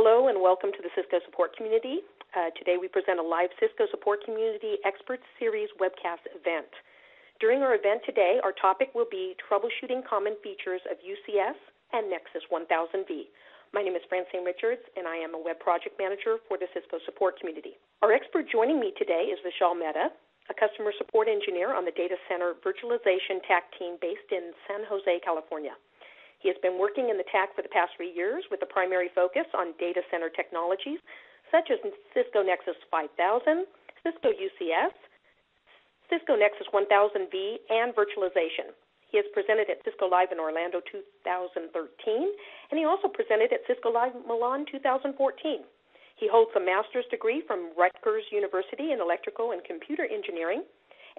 Hello and welcome to the Cisco Support Community. Today we present a live Cisco Support Community Experts Series webcast event. During our event today, our topic will be Troubleshooting Common Features of UCS and Nexus 1000v. My name is Francine Richards, and I am a Web Project Manager for the Cisco Support Community. Our expert joining me today is Vishal Mehta, a Customer Support Engineer on the Data Center Virtualization TAC team based in San Jose, California. He has been working in the TAC for the past 3 years with a primary focus on data center technologies such as Cisco Nexus 5000, Cisco UCS, Cisco Nexus 1000v, and virtualization. He has presented at Cisco Live in Orlando 2013, and he also presented at Cisco Live Milan 2014. He holds a master's degree from Rutgers University in Electrical and Computer Engineering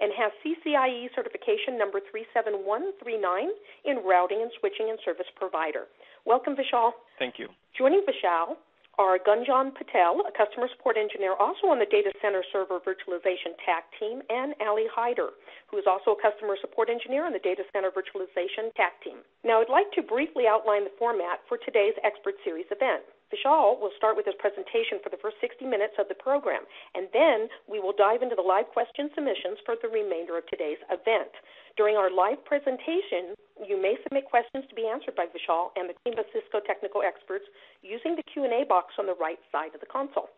and has CCIE certification number 37139 in Routing and Switching and Service Provider. Welcome, Vishal. Thank you. Joining Vishal are Gunjan Patel, a customer support engineer also on the Data Center Server Virtualization TAC team, and Ali Hyder, who is also a customer support engineer on the Data Center Virtualization TAC team. Now, I'd like to briefly outline the format for today's Expert Series event. Vishal will start with his presentation for the first 60 minutes of the program, and then we will dive into the live question submissions for the remainder of today's event. During our live presentation, you may submit questions to be answered by Vishal and the team of Cisco technical experts using the Q&A box on the right side of the console.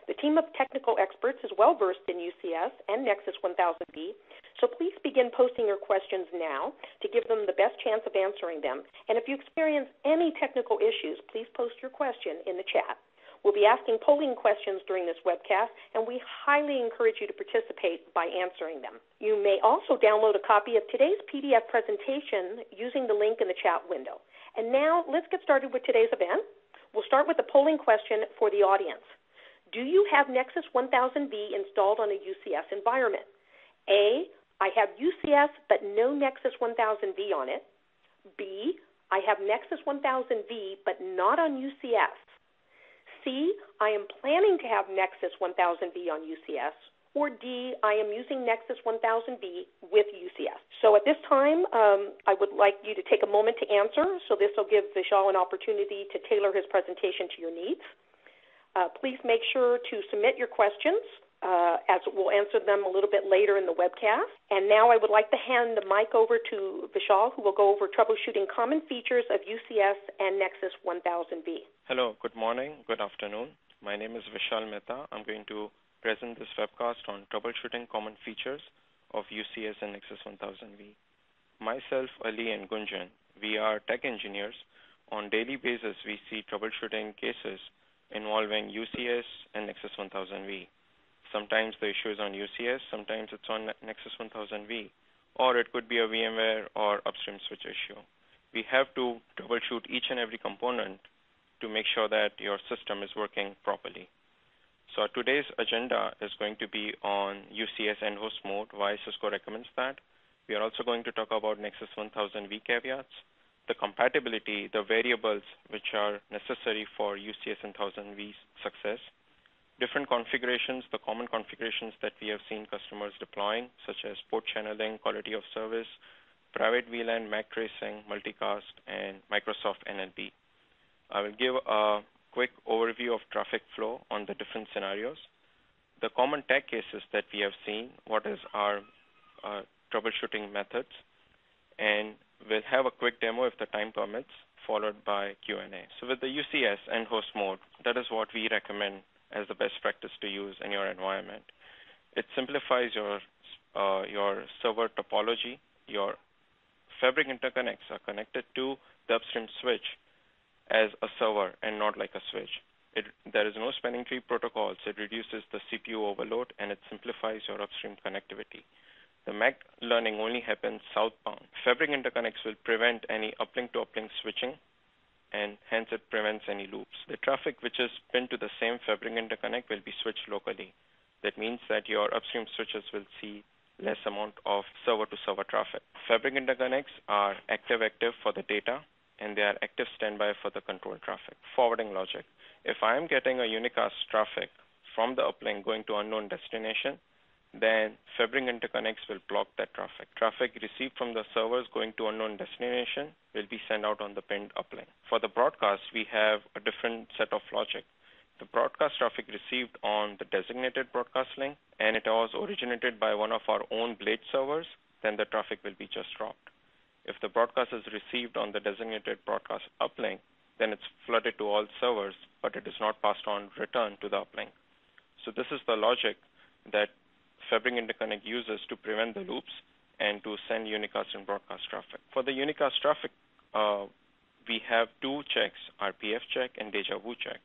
The team of technical experts is well-versed in UCS and Nexus 1000v, so please begin posting your questions now to give them the best chance of answering them. And if you experience any technical issues, please post your question in the chat. We'll be asking polling questions during this webcast, and we highly encourage you to participate by answering them. You may also download a copy of today's PDF presentation using the link in the chat window. And now, let's get started with today's event. We'll start with the polling question for the audience. Do you have Nexus 1000v installed on a UCS environment? A, I have UCS but no Nexus 1000v on it. B, I have Nexus 1000v but not on UCS. C, I am planning to have Nexus 1000v on UCS. Or D, I am using Nexus 1000v with UCS. So at this time, I would like you to take a moment to answer, so this will give Vishal an opportunity to tailor his presentation to your needs. Please make sure to submit your questions, as we'll answer them a little bit later in the webcast. And now I would like to hand the mic over to Vishal, who will go over troubleshooting common features of UCS and Nexus 1000v. Hello, good morning, good afternoon. My name is Vishal Mehta. I'm going to present this webcast on troubleshooting common features of UCS and Nexus 1000v. Myself, Ali, and Gunjan, we are tech engineers. On daily basis, we see troubleshooting cases involving UCS and Nexus 1000v. Sometimes the issue is on UCS, sometimes it's on Nexus 1000v, or it could be a VMware or upstream switch issue. We have to troubleshoot each and every component to make sure that your system is working properly. So today's agenda is going to be on UCS and host mode, why Cisco recommends that. We are also going to talk about Nexus 1000v caveats, the compatibility, the variables which are necessary for UCS and 1000v's success, different configurations, the common configurations that we have seen customers deploying, such as port channeling, quality of service, private VLAN, MAC tracing, multicast, and Microsoft NLP. I will give a quick overview of traffic flow on the different scenarios, the common TAC cases that we have seen, what is our troubleshooting methods, and we'll have a quick demo if the time permits, followed by Q&A. So with the UCS and host mode, that is what we recommend as the best practice to use in your environment. It simplifies your server topology. Your fabric interconnects are connected to the upstream switch as a server and not like a switch. There is no spanning tree protocols. It reduces the CPU overload, and it simplifies your upstream connectivity. The MAC learning only happens southbound. Fabric interconnects will prevent any uplink-to-uplink switching, and hence it prevents any loops. The traffic which is pinned to the same fabric interconnect will be switched locally. That means that your upstream switches will see less amount of server-to-server traffic. Fabric interconnects are active-active for the data, and they are active standby for the control traffic. Forwarding logic. If I am getting a Unicast traffic from the uplink going to unknown destination, then Fabric interconnects will block that traffic. Traffic received from the servers going to unknown destination will be sent out on the pinned uplink. For the broadcast, we have a different set of logic. The broadcast traffic received on the designated broadcast link, and it was originated by one of our own blade servers, then the traffic will be just dropped. If the broadcast is received on the designated broadcast uplink, then it's flooded to all servers, but it is not passed on return to the uplink. So this is the logic that Fabric interconnect uses to prevent the loops and to send unicast and broadcast traffic. For the unicast traffic, we have two checks, RPF check and deja vu check.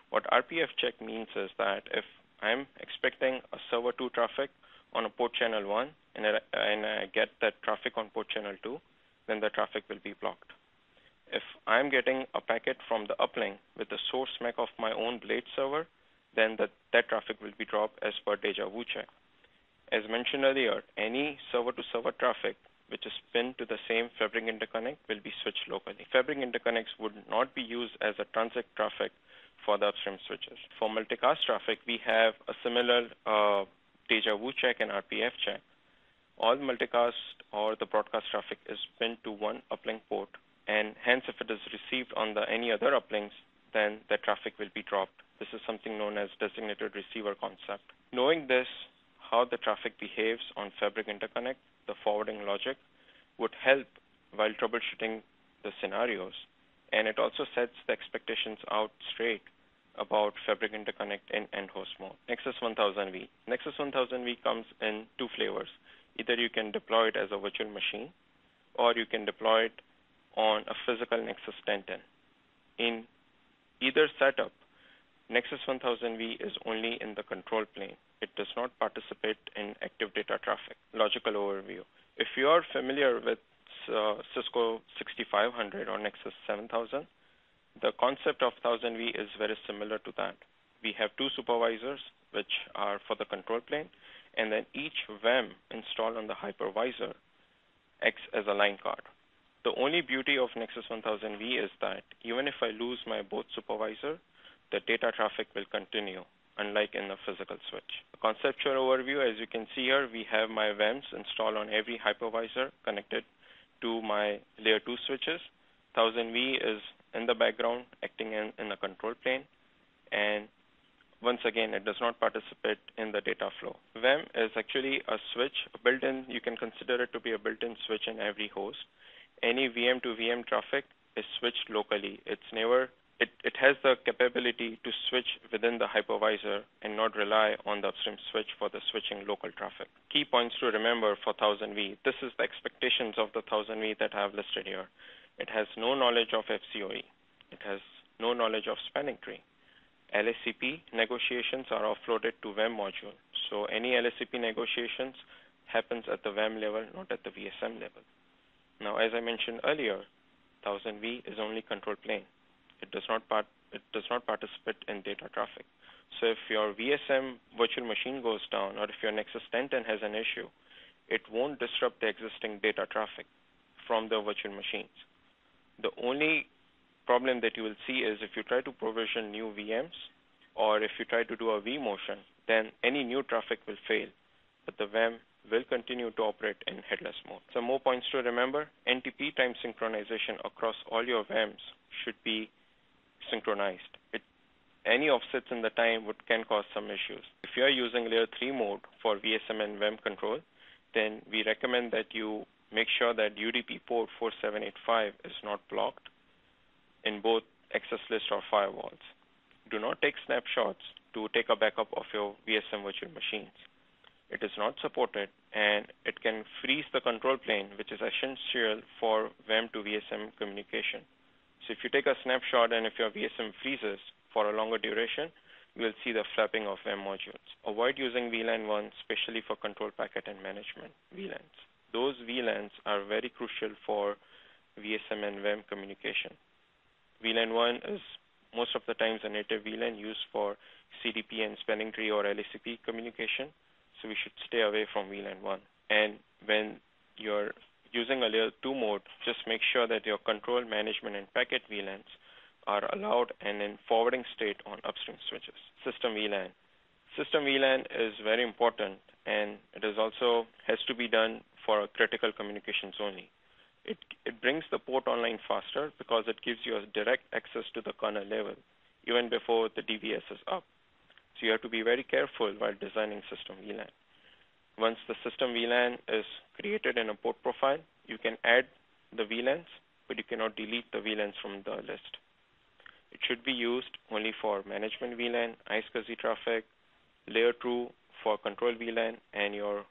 What RPF check means is that if I'm expecting a server 2 traffic on a port channel 1 and I get that traffic on port channel 2, then the traffic will be blocked. If I'm getting a packet from the uplink with the source MAC of my own blade server, then that traffic will be dropped as per deja vu check. As mentioned earlier, any server-to-server traffic which is pinned to the same Fabric interconnect will be switched locally. Fabric interconnects would not be used as a transit traffic for the upstream switches. For multicast traffic, we have a similar deja vu check and RPF check. All multicast or the broadcast traffic is pinned to one uplink port, and hence if it is received on any other uplinks, then the traffic will be dropped. This is something known as designated receiver concept. Knowing this, how the traffic behaves on Fabric interconnect, the forwarding logic would help while troubleshooting the scenarios, and it also sets the expectations out straight about Fabric interconnect in end host mode. Nexus 1000v. Nexus 1000v comes in two flavors. Either you can deploy it as a virtual machine, or you can deploy it on a physical Nexus 1010. In either setup, Nexus 1000v is only in the control plane. It does not participate in active data traffic. Logical overview. If you are familiar with Cisco 6500 or Nexus 7000, the concept of 1000v is very similar to that. We have two supervisors, which are for the control plane, and then each VEM installed on the hypervisor acts as a line card. The only beauty of Nexus 1000v is that even if I lose my both supervisor, the data traffic will continue, unlike in a physical switch. A conceptual overview, as you can see here, we have my VEMs installed on every hypervisor connected to my layer 2 switches. 1000v is in the background acting in a control plane, and once again, it does not participate in the data flow. VEM is actually a switch, built-in. You can consider it to be a built-in switch in every host. Any VM to VM traffic is switched locally. It has the capability to switch within the hypervisor and not rely on the upstream switch for the switching local traffic. Key points to remember for 1000v. This is the expectations of the 1000v that I have listed here. It has no knowledge of FCOE. It has no knowledge of spanning tree. LSCP negotiations are offloaded to VEM module. So any LSCP negotiations happens at the VEM level, not at the VSM level. Now, as I mentioned earlier, 1000v is only control plane. It does not participate in data traffic. So if your VSM virtual machine goes down, or if your Nexus 1010 has an issue, it won't disrupt the existing data traffic from the virtual machines. The only problem that you will see is if you try to provision new VMs, or if you try to do a vMotion, then any new traffic will fail, but the VEM will continue to operate in headless mode. Some more points to remember: NTP time synchronization across all your VEMs should be synchronized. Any offsets in the time can cause some issues. If you are using layer 3 mode for VSM and VEM control, then we recommend that you make sure that UDP port 4785 is not blocked in both access list or firewalls. Do not take snapshots to take a backup of your VSM virtual machines. It is not supported, and it can freeze the control plane, which is essential for VEM to VSM communication. So if you take a snapshot and if your VSM freezes for a longer duration, you will see the flapping of VEM modules. Avoid using VLAN 1, especially for control packet and management VLANs. Those VLANs are very crucial for VSM and VEM communication. VLAN 1 is most of the times a native VLAN used for CDP and spanning tree or LSCP communication, so we should stay away from VLAN 1. And when you're using a layer 2 mode, just make sure that your control, management, and packet VLANs are allowed and in forwarding state on upstream switches. System VLAN. System VLAN is very important, and it is also has to be done for critical communications only. It brings the port online faster because it gives you a direct access to the kernel level even before the DVS is up. So you have to be very careful while designing system VLAN. Once the system VLAN is created in a port profile, you can add the VLANs, but you cannot delete the VLANs from the list. It should be used only for management VLAN, iSCSI traffic, layer 2 for control VLAN, and your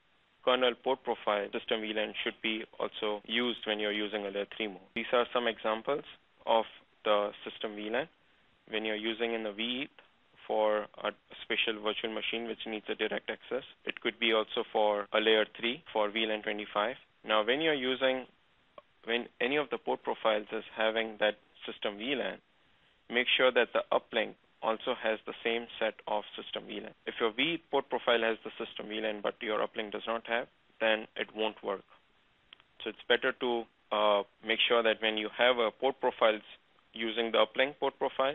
kernel port profile system VLAN should be also used when you're using a layer 3 mode. These are some examples of the system VLAN. When you're using in a VETH for a special virtual machine which needs a direct access, it could be also for a layer 3 for VLAN 25. Now, when any of the port profiles is having that system VLAN, make sure that the uplink also has the same set of system VLAN. If your VETH port profile has the system VLAN but your uplink does not have, then it won't work. So it's better to make sure that when you have a port profiles using the uplink port profile,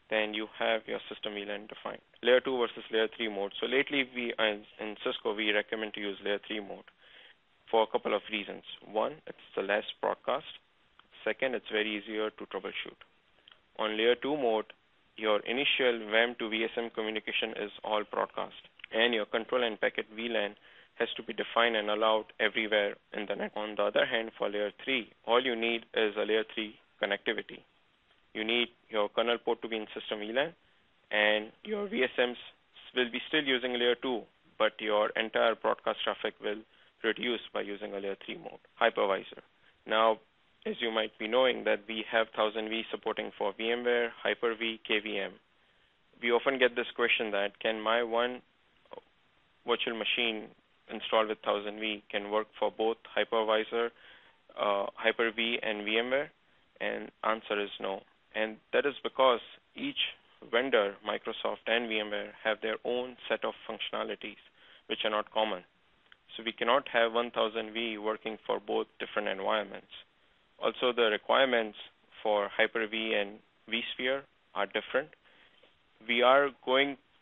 then you have your system VLAN defined. Layer 2 versus layer 3 mode. So lately, in Cisco, we recommend to use layer 3 mode for a couple of reasons. One, it's the less broadcast. Second, it's very easier to troubleshoot. On layer 2 mode, your initial VEM to VSM communication is all broadcast, and your control and packet VLAN has to be defined and allowed everywhere in the net. On the other hand, for layer 3, all you need is a layer 3 connectivity. You need your kernel port to be in system VLAN, and your VSMs will be still using layer 2, but your entire broadcast traffic will reduce by using a layer 3 mode. Hypervisor. Now, as you might be knowing that we have 1000v supporting for VMware, Hyper-V, KVM. We often get this question that can my one virtual machine installed with 1000v can work for both Hypervisor, Hyper-V, and VMware? And answer is no. And that is because each vendor, Microsoft and VMware, have their own set of functionalities which are not common. So we cannot have 1000v working for both different environments. Also, the requirements for Hyper-V and vSphere are different. We are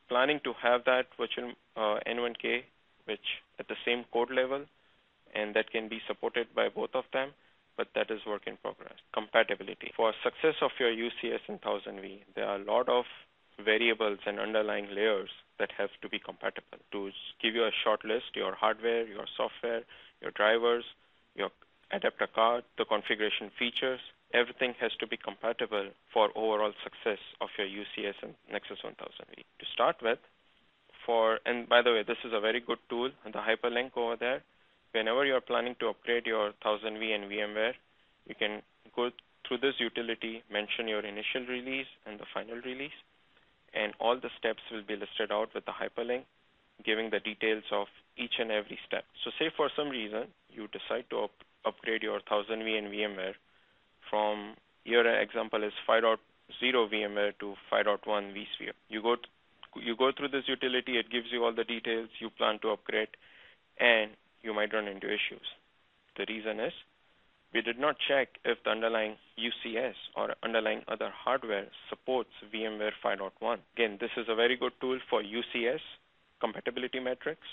planning to have that virtual N1K, which at the same code level, and that can be supported by both of them, but that is work in progress. Compatibility. For success of your UCS and 1000v, there are a lot of variables and underlying layers that have to be compatible. To give you a short list, your hardware, your software, your drivers, your adapter card, the configuration features, everything has to be compatible for overall success of your UCS and Nexus 1000v. To start with, and by the way, this is a very good tool, the hyperlink over there. Whenever you're planning to upgrade your 1000v and VMware, you can go through this utility, mention your initial release and the final release, and all the steps will be listed out with the hyperlink, giving the details of each and every step. So say for some reason you decide to upgrade your 1000v and VMware from, your example is 5.0 VMware to 5.1 vSphere. You go through this utility, it gives you all the details you plan to upgrade, and you might run into issues. The reason is we did not check if the underlying UCS or underlying other hardware supports VMware 5.1. Again, this is a very good tool for UCS compatibility metrics.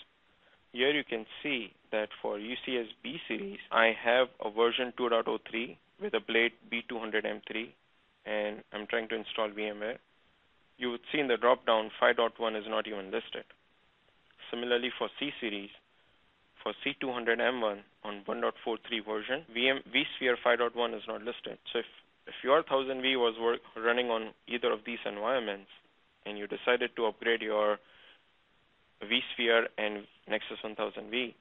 Here you can see that for UCS B series, I have a version 2.03 with a Blade B200M3, and I'm trying to install VMware. You would see in the drop-down 5.1 is not even listed. Similarly for C series, for C200M1 on 1.43 version, vSphere 5.1 is not listed. So if your 1000v was running on either of these environments and you decided to upgrade your vSphere and Nexus 1000v,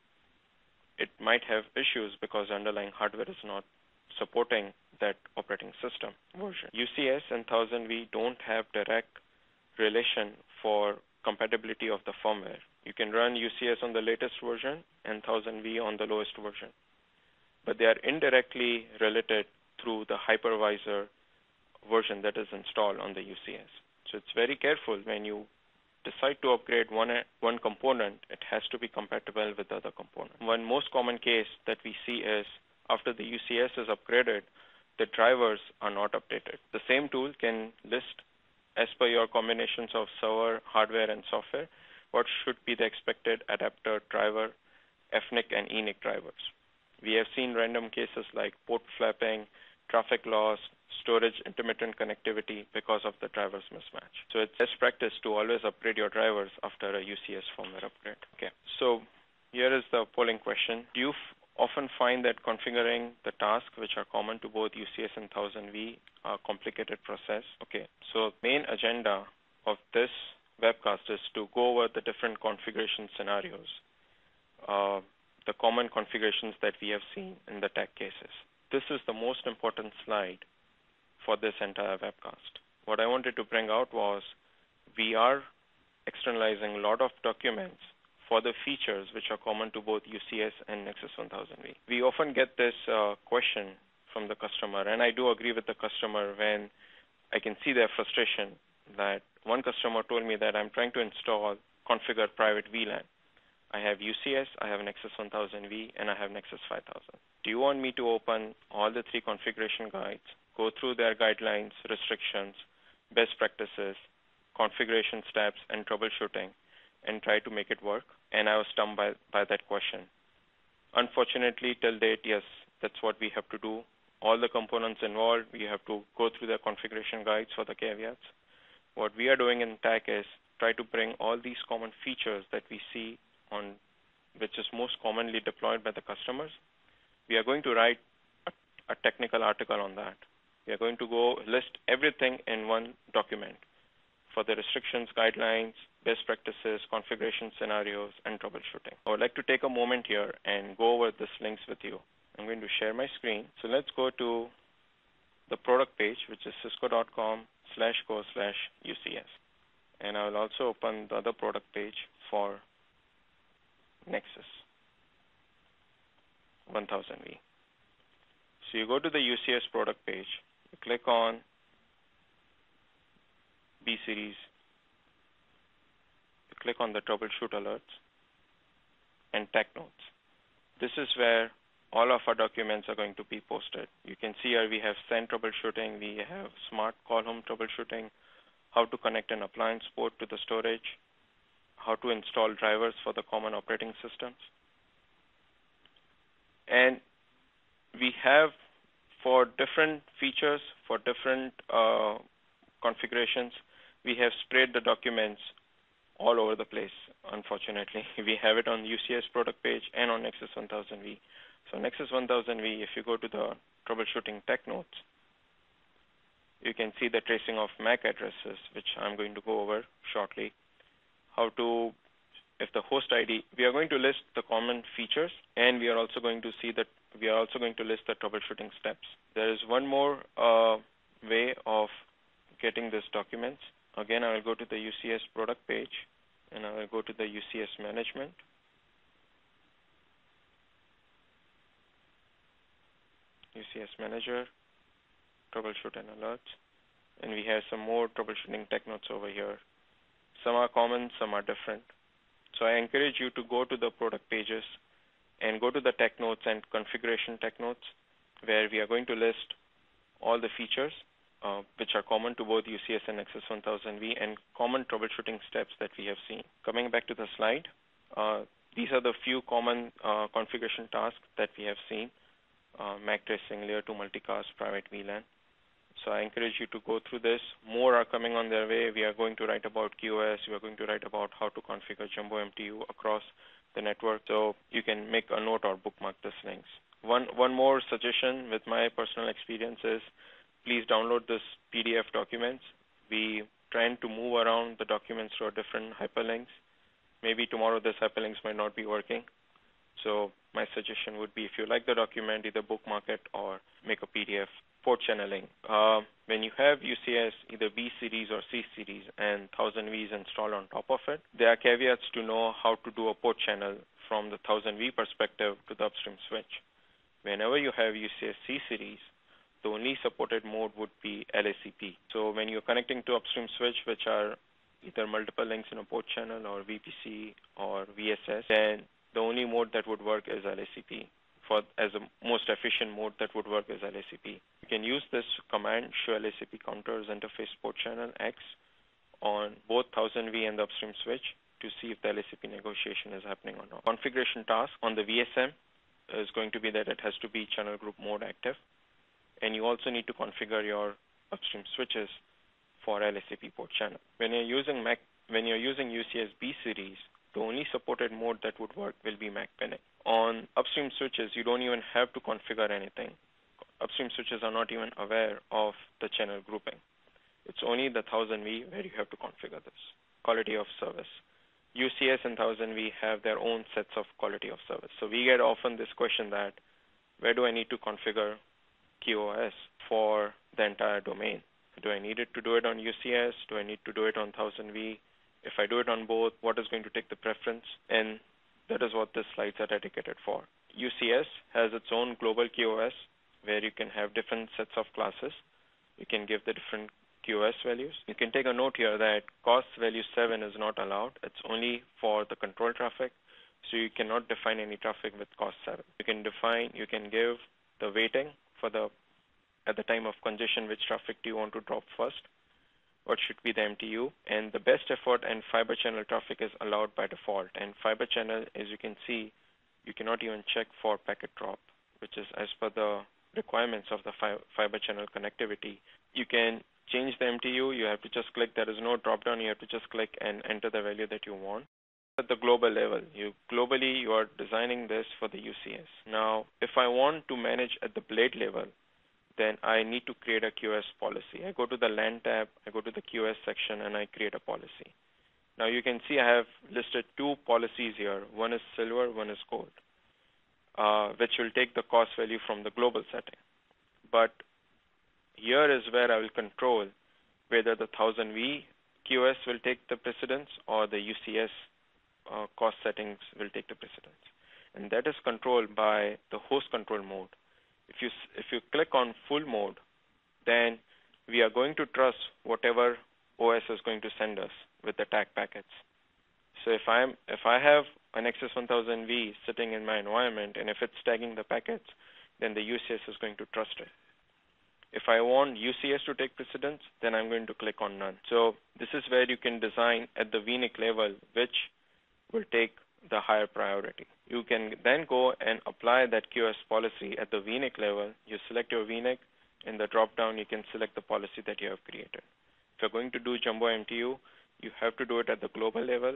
it might have issues because underlying hardware is not supporting that operating system version. UCS and 1000v don't have direct relation for compatibility of the firmware. You can run UCS on the latest version and 1000v on the lowest version, but they are indirectly related through the hypervisor version that is installed on the UCS. So it's very careful when you decide to upgrade one component, it has to be compatible with the other component. One most common case that we see is after the UCS is upgraded, the drivers are not updated. The same tool can list as per your combinations of server, hardware, and software. what should be the expected adapter, driver, FNIC, and ENIC drivers. We have seen random cases like port flapping, traffic loss, storage intermittent connectivity because of the drivers mismatch. So it's best practice to always upgrade your drivers after a UCS firmware upgrade. Okay, so here is the polling question. Do you often find that configuring the tasks which are common to both UCS and 1000v are a complicated process? Okay, so main agenda of this webcast is to go over the different configuration scenarios, the common configurations that we have seen in the TAC cases. This is the most important slide for this entire webcast. What I wanted to bring out was we are externalizing a lot of documents for the features which are common to both UCS and Nexus 1000v. We often get this question from the customer, and I do agree with the customer when I can see their frustration that one customer told me that I'm trying to configure private VLAN. I have UCS, I have Nexus 1000v, and I have Nexus 5000. Do you want me to open all the three configuration guides, go through their guidelines, restrictions, best practices, configuration steps, and troubleshooting, and try to make it work? And I was stumped by that question. Unfortunately, till date, yes, that's what we have to do. All the components involved, we have to go through the configuration guides for the caveats. What we are doing in TAC is try to bring all these common features that we see on which is most commonly deployed by the customers. We are going to write a technical article on that. We are going to go list everything in one document for the restrictions, guidelines, best practices, configuration scenarios, and troubleshooting. I would like to take a moment here and go over these links with you. I'm going to share my screen. So let's go to the product page, which is cisco.com/go/UCS. And I will also open the other product page for Nexus 1000v. So you go to the UCS product page, you click on B series, you click on the troubleshoot alerts and TAC notes. This is where all of our documents are going to be posted. You can see here we have send troubleshooting, we have smart call home troubleshooting, how to connect an appliance port to the storage, how to install drivers for the common operating systems. And we have, for different features, for different configurations, we have sprayed the documents all over the place, unfortunately. We have it on the UCS product page and on Nexus 1000v. So Nexus 1000v, if you go to the troubleshooting TAC notes, you can see the tracing of MAC addresses, which I'm going to go over shortly. How to, if the host ID, we are going to list the common features, and we are also going to see that we are also going to list the troubleshooting steps. There is one more way of getting these documents. Again, I will go to the UCS product page, and I will go to the UCS management. UCS manager, troubleshoot and alerts, and we have some more troubleshooting tech notes over here. Some are common, some are different. So I encourage you to go to the product pages and go to the tech notes and configuration tech notes, where we are going to list all the features which are common to both UCS and Nexus 1000v and common troubleshooting steps that we have seen. Coming back to the slide, these are the few common configuration tasks that we have seen. MAC tracing, layer 2 multicast, private VLAN. So I encourage you to go through this. More are coming on their way. We are going to write about QoS. We are going to write about how to configure Jumbo MTU across the network. So you can make a note or bookmark these links. One more suggestion with my personal experience is please download this PDF documents. We trying to move around the documents to different hyperlinks. Maybe tomorrow this hyperlinks might not be working. So my suggestion would be, if you like the document, either bookmark it or make a PDF. Port channeling. When you have UCS, either B series or C series, and 1000v is installed on top of it, there are caveats to know how to do a port channel from the 1000v perspective to the upstream switch. Whenever you have UCS C series, the only supported mode would be LACP. So when you're connecting to upstream switch, which are either multiple links in a port channel or VPC or VSS, then the only mode that would work is LACP. As a most efficient mode that would work is LACP. You can use this command, show LACP counters interface port channel X on both 1000v and the upstream switch to see if the LACP negotiation is happening or not. Configuration task on the VSM is going to be that it has to be channel group mode active. And you also need to configure your upstream switches for LACP port channel. When you're using UCS B series, the only supported mode that would work will be MAC pinning. On upstream switches, you don't even have to configure anything. Upstream switches are not even aware of the channel grouping. It's only the 1000V where you have to configure this. Quality of service. UCS and 1000V have their own sets of quality of service. So we get often this question that, where do I need to configure QoS for the entire domain? Do I need it to do it on UCS? Do I need to do it on 1000V? If I do it on both, what is going to take the preference? And that is what these slides are dedicated for. UCS has its own global QoS where you can have different sets of classes. You can give the different QoS values. You can take a note here that cost value 7 is not allowed. It's only for the control traffic. So you cannot define any traffic with cost 7. You can give the weighting for at the time of congestion, which traffic do you want to drop first? What should be the MTU? And the best effort and fiber channel traffic is allowed by default. And fiber channel, as you can see, you cannot even check for packet drop, which is as per the requirements of the fiber channel connectivity. You can change the MTU. You have to just click. There is no drop down. You have to just click and enter the value that you want. At the global level, globally you are designing this for the UCS. Now, if I want to manage at the blade level, then I need to create a QoS policy. I go to the LAN tab, I go to the QoS section, and I create a policy. Now you can see I have listed two policies here. One is silver, one is gold, which will take the cost value from the global setting. But here is where I will control whether the 1000V QoS will take the precedence or the UCS cost settings will take the precedence. And that is controlled by the host control mode. If you click on full mode, then we are going to trust whatever OS is going to send us with the TAC packets. So if I have a Nexus 1000V sitting in my environment, and if it's tagging the packets, then the UCS is going to trust it. If I want UCS to take precedence, then I'm going to click on none. So this is where you can design at the VNIC level which will take the higher priority. You can then go and apply that QoS policy at the VNIC level. You select your VNIC. In the drop-down, you can select the policy that you have created. If you're going to do jumbo MTU, you have to do it at the global level,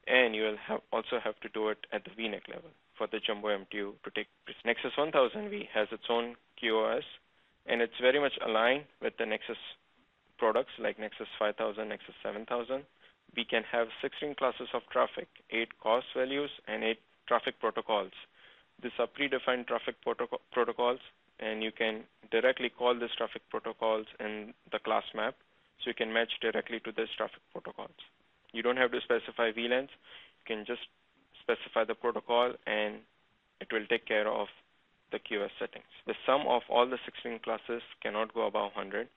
and you will also have to do it at the VNIC level for the jumbo MTU to take precedence. Nexus 1000V has its own QoS, and it's very much aligned with the Nexus products like Nexus 5000, Nexus 7000. We can have 16 classes of traffic, 8 cost values, and 8 traffic protocols. These are predefined traffic protocols, and you can directly call these traffic protocols in the class map, so you can match directly to these traffic protocols. You don't have to specify VLANs. You can just specify the protocol, and it will take care of the QoS settings. The sum of all the 16 classes cannot go above 100.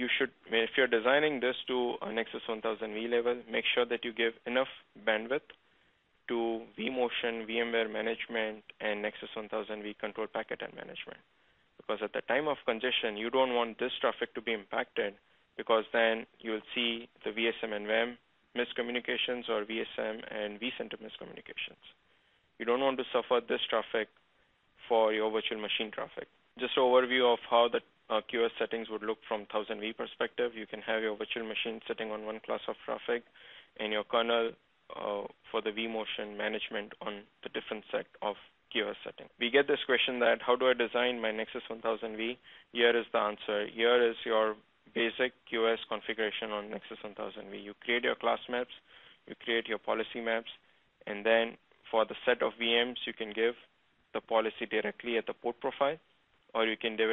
If you're designing this to a Nexus 1000V level, make sure that you give enough bandwidth to vMotion, VMware management, and Nexus 1000V control packet and management. Because at the time of congestion, you don't want this traffic to be impacted, because then you will see the VSM and VEM miscommunications or VSM and vCenter miscommunications. You don't want to suffer this traffic for your virtual machine traffic. Just an overview of how the QoS settings would look from 1000V perspective. You can have your virtual machine sitting on one class of traffic, and your kernel for the vMotion management on the different set of QoS settings. We get this question that, how do I design my Nexus 1000V? Here is the answer. Here is your basic QoS configuration on Nexus 1000V. You create your class maps, you create your policy maps, and then for the set of VMs, you can give the policy directly at the port profile, or you can give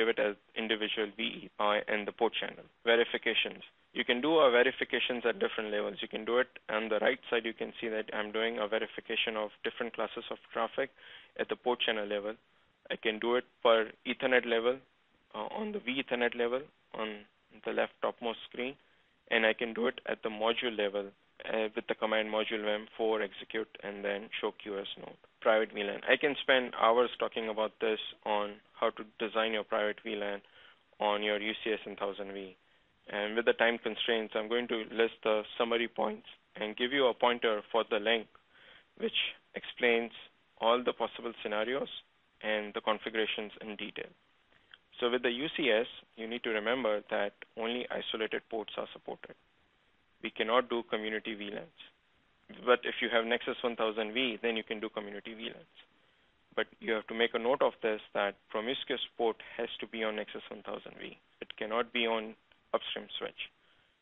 it as individual VE and the port channel. Verifications. You can do verifications at different levels. You can do it on the right side. You can see that I'm doing a verification of different classes of traffic at the port channel level. I can do it per Ethernet level, on the vEthernet level on the left topmost screen, and I can do it at the module level with the command module vem for execute and then show QoS node. Private VLAN. I can spend hours talking about this on how to design your private VLAN on your UCS and 1000V. And with the time constraints, I'm going to list the summary points and give you a pointer for the link, which explains all the possible scenarios and the configurations in detail. So with the UCS, you need to remember that only isolated ports are supported. We cannot do community VLANs. But if you have Nexus 1000v, then you can do community VLANs. But you have to make a note of this, that promiscuous port has to be on Nexus 1000v. It cannot be on upstream switch.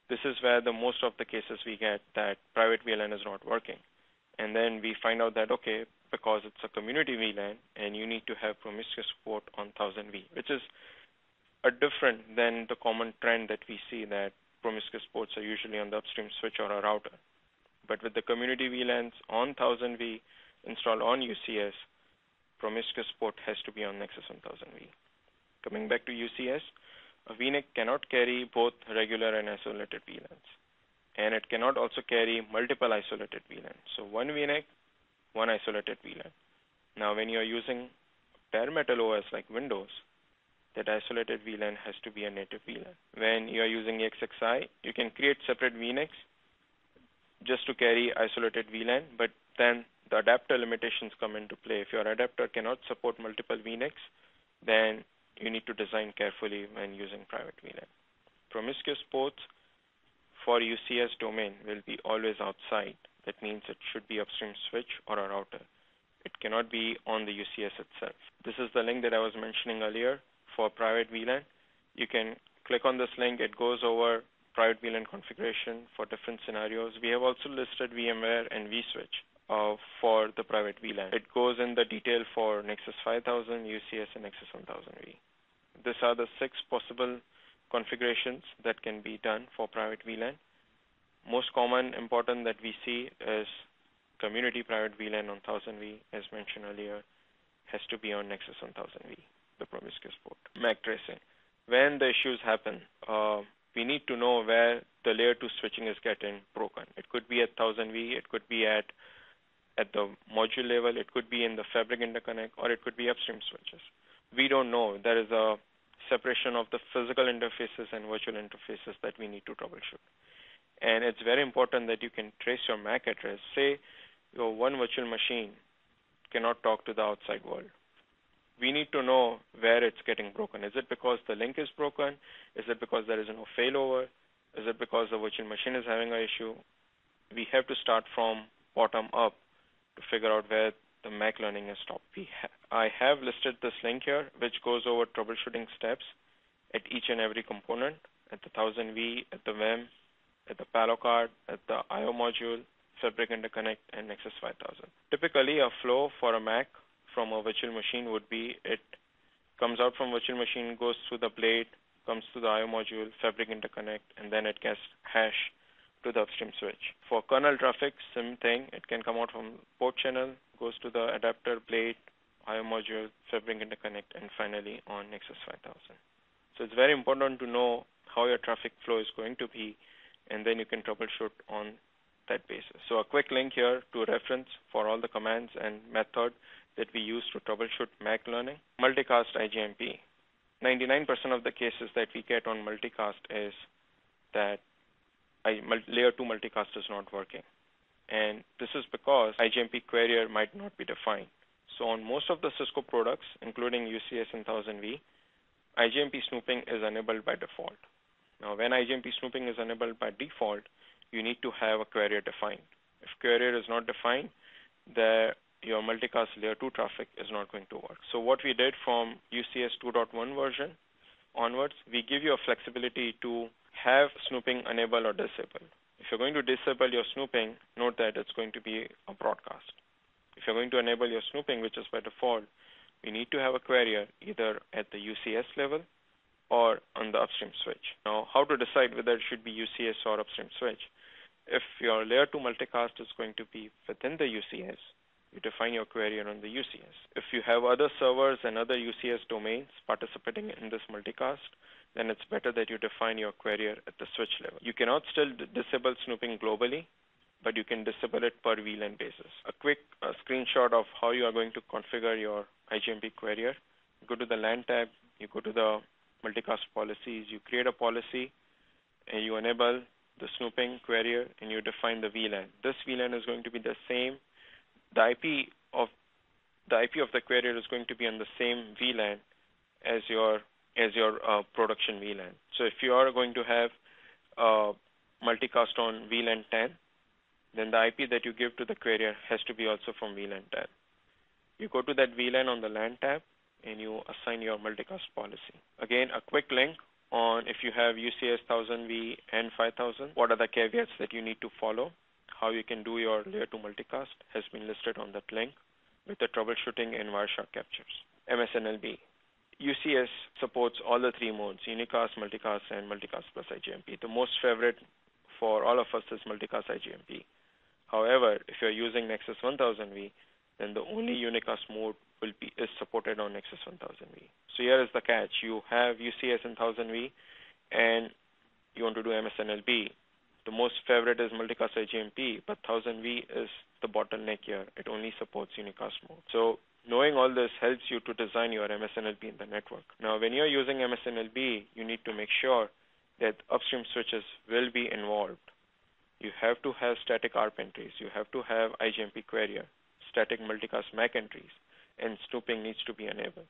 This is where the most of the cases we get that private VLAN is not working. And then we find out that, okay, because it's a community VLAN and you need to have promiscuous port on 1000v, which is a different than the common trend that we see that promiscuous ports are usually on the upstream switch or a router. But with the community VLANs on 1000v installed on UCS, promiscuous port has to be on Nexus 1000v. Coming back to UCS, a VNIC cannot carry both regular and isolated VLANs. And it cannot also carry multiple isolated VLANs. So one VNIC, one isolated VLAN. Now when you're using bare metal OS like Windows, that isolated VLAN has to be a native VLAN. When you're using ESXi, you can create separate VNICs just to carry isolated VLAN, but then the adapter limitations come into play. If your adapter cannot support multiple VNICs, then you need to design carefully when using private VLAN. Promiscuous ports for UCS domain will be always outside. That means it should be upstream switch or a router. It cannot be on the UCS itself. This is the link that I was mentioning earlier for private VLAN. You can click on this link. It goes over private VLAN configuration for different scenarios. We have also listed VMware and vSwitch for the private VLAN. It goes in the detail for Nexus 5000, UCS, and Nexus 1000v. These are the 6 possible configurations that can be done for private VLAN. Most common important that we see is community private VLAN on 1000v, as mentioned earlier, has to be on Nexus 1000v, the promiscuous port. MAC tracing. When the issues happen, we need to know where the layer 2 switching is getting broken. It could be at 1000v, it could be at the module level, it could be in the fabric interconnect, or it could be upstream switches. We don't know. There is a separation of the physical interfaces and virtual interfaces that we need to troubleshoot. And it's very important that you can trace your MAC address. Say your one virtual machine cannot talk to the outside world. We need to know where it's getting broken. Is it because the link is broken? Is it because there is no failover? Is it because the virtual machine is having an issue? We have to start from bottom up to figure out where the MAC learning is stopped. I have listed this link here, which goes over troubleshooting steps at each and every component, at the 1000v, at the VEM, at the Palo card, at the I/O module, fabric interconnect, and Nexus 5000. Typically, a flow for a MAC from a virtual machine would be it comes out from virtual machine, goes through the blade, comes to the I/O module, fabric interconnect, and then it gets hash to the upstream switch. For kernel traffic, same thing. It can come out from port channel, goes to the adapter, blade, I/O module, fabric interconnect, and finally on Nexus 5000. So it's very important to know how your traffic flow is going to be, and then you can troubleshoot on that basis. So a quick link here to reference for all the commands and method that we use to troubleshoot MAC learning. Multicast IGMP. 99% of the cases that we get on multicast is that layer 2 multicast is not working. And this is because IGMP querier might not be defined. So on most of the Cisco products, including UCS and 1000v, IGMP snooping is enabled by default. Now, when IGMP snooping is enabled by default, you need to have a querier defined. If querier is not defined, your multicast layer 2 traffic is not going to work. So what we did from UCS 2.1 version onwards, we give you a flexibility to have snooping enable or disable. If you're going to disable your snooping, note that it's going to be a broadcast. If you're going to enable your snooping, which is by default, we need to have a querier either at the UCS level or on the upstream switch. Now, how to decide whether it should be UCS or upstream switch? If your layer 2 multicast is going to be within the UCS, you define your querier on the UCS. If you have other servers and other UCS domains participating in this multicast, then it's better that you define your querier at the switch level. You cannot still disable snooping globally, but you can disable it per VLAN basis. A quick screenshot of how you are going to configure your IGMP querier. You go to the LAN tab, you go to the multicast policies, you create a policy, and you enable the snooping query, and you define the VLAN. This VLAN is going to be the same. The IP of the query is going to be on the same VLAN as your production VLAN. So if you are going to have multicast on VLAN 10, then the IP that you give to the query has to be also from VLAN 10. You go to that VLAN on the LAN tab, and you assign your multicast policy. Again, a quick link on if you have UCS 1000v and 5000, what are the caveats that you need to follow, how you can do your layer 2 multicast has been listed on that link with the troubleshooting and Wireshark captures. MSNLB. UCS supports all the three modes, Unicast, Multicast, and Multicast plus IGMP. The most favorite for all of us is Multicast IGMP. However, if you're using Nexus 1000v, then the only Unicast mode is supported on Nexus 1000v. So here is the catch. You have UCS and 1000v, and you want to do MSNLB. The most favorite is Multicast IGMP, but 1000v is the bottleneck here. It only supports Unicast mode. So knowing all this helps you to design your MSNLB in the network. Now, when you're using MSNLB, you need to make sure that upstream switches will be involved. You have to have static ARP entries. You have to have IGMP query, static multicast MAC entries, and snooping needs to be enabled.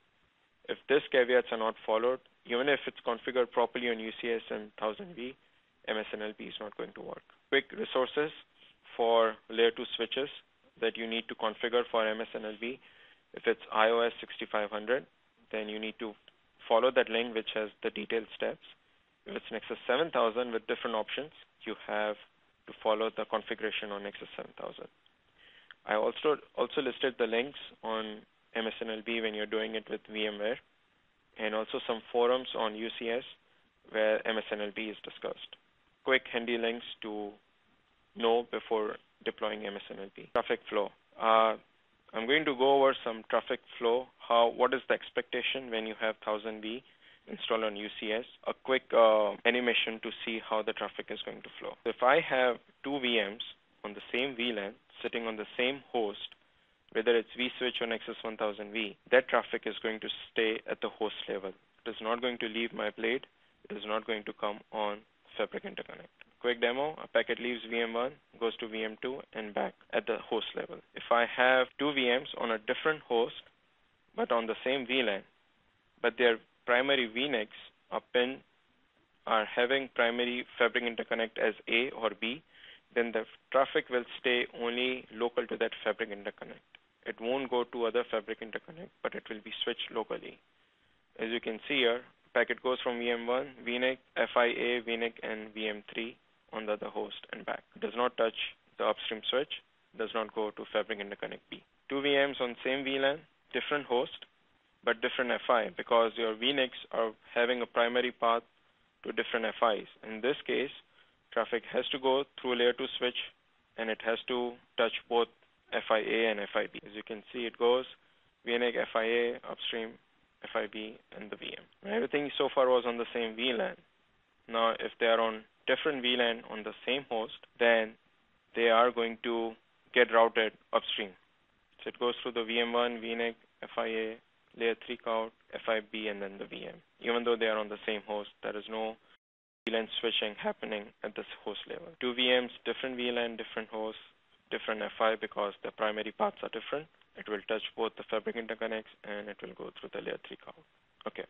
If these caveats are not followed, even if it's configured properly on UCS and 1000v, MSNLB is not going to work. Quick resources for layer 2 switches that you need to configure for MSNLB. If it's iOS 6500, then you need to follow that link which has the detailed steps. If it's Nexus 7000 with different options, you have to follow the configuration on Nexus 7000. I also listed the links on MSNLB when you're doing it with VMware, and also some forums on UCS where MSNLB is discussed. Quick handy links to know before deploying MSNLB. Traffic flow. I'm going to go over some traffic flow. What is the expectation when you have 1000v installed on UCS? A quick animation to see how the traffic is going to flow. So if I have two VMs on the same VLAN sitting on the same host, whether it's vSwitch or Nexus 1000v, that traffic is going to stay at the host level. It is not going to leave my blade. It is not going to come on Fabric Interconnect. Quick demo, a packet leaves VM1, goes to VM2, and back at the host level. If I have two VMs on a different host, but on the same VLAN, but their primary VNICs are having primary Fabric Interconnect as A or B, then the traffic will stay only local to that Fabric Interconnect. It won't go to other Fabric Interconnect, but it will be switched locally. As you can see here, packet goes from VM1, VNIC, FIA, VNIC, and VM3 on the other host and back. It does not touch the upstream switch, does not go to Fabric Interconnect B. Two VMs on same VLAN, different host, but different FI, because your VNICs are having a primary path to different FIs. In this case, traffic has to go through a layer 2 switch, and it has to touch both FIA and FIB. As you can see, it goes VNIC, FIA, upstream, FIB, and the VM. Everything so far was on the same VLAN. Now, if they are on different VLAN on the same host, then they are going to get routed upstream. So it goes through the VM1, VNIC, FIA, layer 3 count, FIB, and then the VM. Even though they are on the same host, there is no VLAN switching happening at this host level. Two VMs, different VLAN, different hosts, different FI, because the primary paths are different. It will touch both the Fabric Interconnects, and it will go through the layer 3 count. Okay.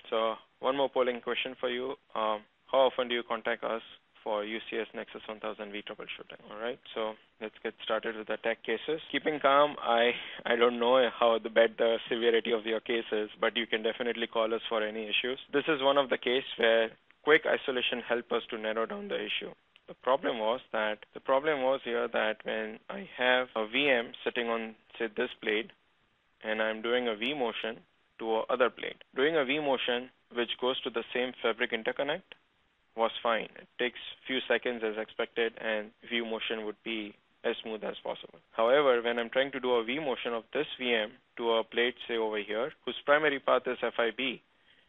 So one more polling question for you. How often do you contact us for UCS Nexus 1000v troubleshooting? All right. So let's get started with the TAC cases. Keeping calm, I don't know how bad the severity of your case is, but you can definitely call us for any issues. This is one of the cases where quick isolation helped us to narrow down the issue. The problem was here that when I have a VM sitting on, say, this blade, and I'm doing a V motion to a other blade. Doing a V motion which goes to the same Fabric Interconnect was fine. It takes few seconds as expected, and V motion would be as smooth as possible. However, when I'm trying to do a V motion of this VM to a blade, say over here, whose primary path is FIB,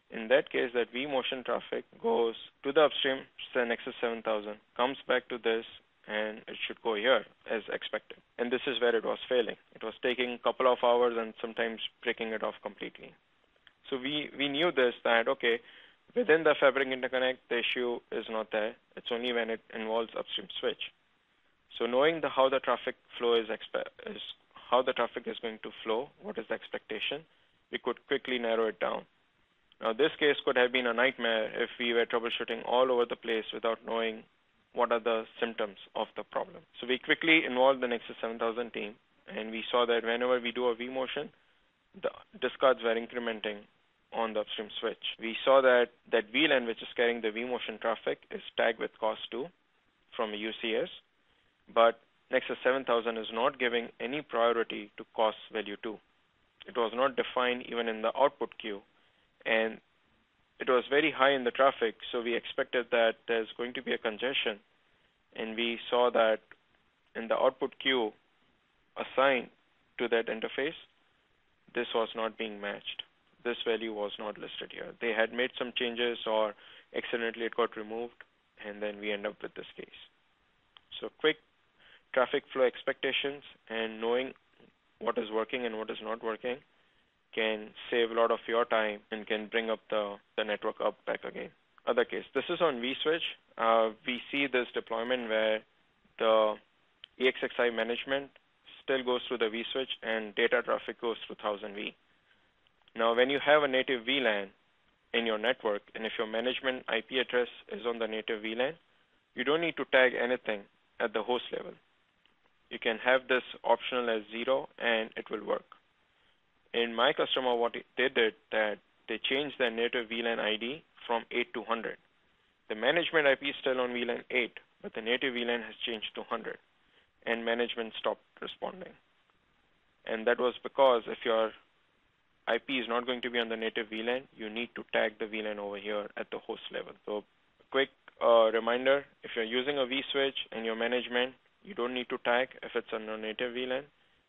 in that case, that V motion traffic goes to the upstream, say Nexus 7000, comes back to this, and it should go here as expected. And this is where it was failing. It was taking a couple of hours and sometimes breaking it off completely. So we knew this, that, okay, Within the fabric interconnect, the issue is not there. It's only when it involves upstream switch. So knowing how the traffic flow is how the traffic is going to flow, what is the expectation, we could quickly narrow it down. Now, this case could have been a nightmare if we were troubleshooting all over the place without knowing what are the symptoms of the problem. So we quickly involved the Nexus 7000 team, and we saw that whenever we do a vMotion, the discards were incrementing on the upstream switch. We saw that VLAN, which is carrying the vMotion traffic, is tagged with cost2 from a UCS, but Nexus 7000 is not giving any priority to cost value 2. It was not defined even in the output queue, and it was very high in the traffic, so we expected that there's going to be a congestion, and we saw that in the output queue assigned to that interface, this was not being matched. This value was not listed here. They had made some changes or accidentally it got removed, and then we end up with this case. So quick traffic flow expectations and knowing what is working and what is not working can save a lot of your time and can bring up the network up back again. Other case, this is on vSwitch. We see this deployment where the ESXi management still goes through the vSwitch and data traffic goes through 1000v. Now, when you have a native VLAN in your network, and if your management IP address is on the native VLAN, you don't need to tag anything at the host level. You can have this optional as 0 and it will work. In my customer, what they did that they changed their native VLAN ID from 8 to 100. The management IP is still on VLAN 8, but the native VLAN has changed to 100, and management stopped responding. And that was because if your IP is not going to be on the native VLAN, you need to tag the VLAN over here at the host level. So quick reminder, if you're using a vSwitch and your management, you don't need to tag if it's on a native VLAN.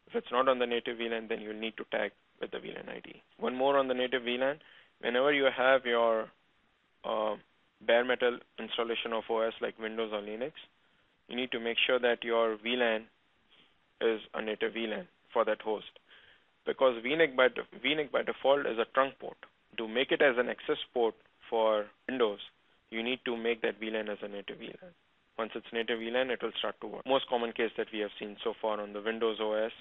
If it's not on the native VLAN, then you'll need to tag with the VLAN ID. One more on the native VLAN. Whenever you have your bare metal installation of OS like Windows or Linux, you need to make sure that your VLAN is a native VLAN for that host. Because VNIC by default is a trunk port. To make it as an access port for Windows, you need to make that VLAN as a native VLAN. Once it's native VLAN, it will start to work. Most common case that we have seen so far on the Windows OS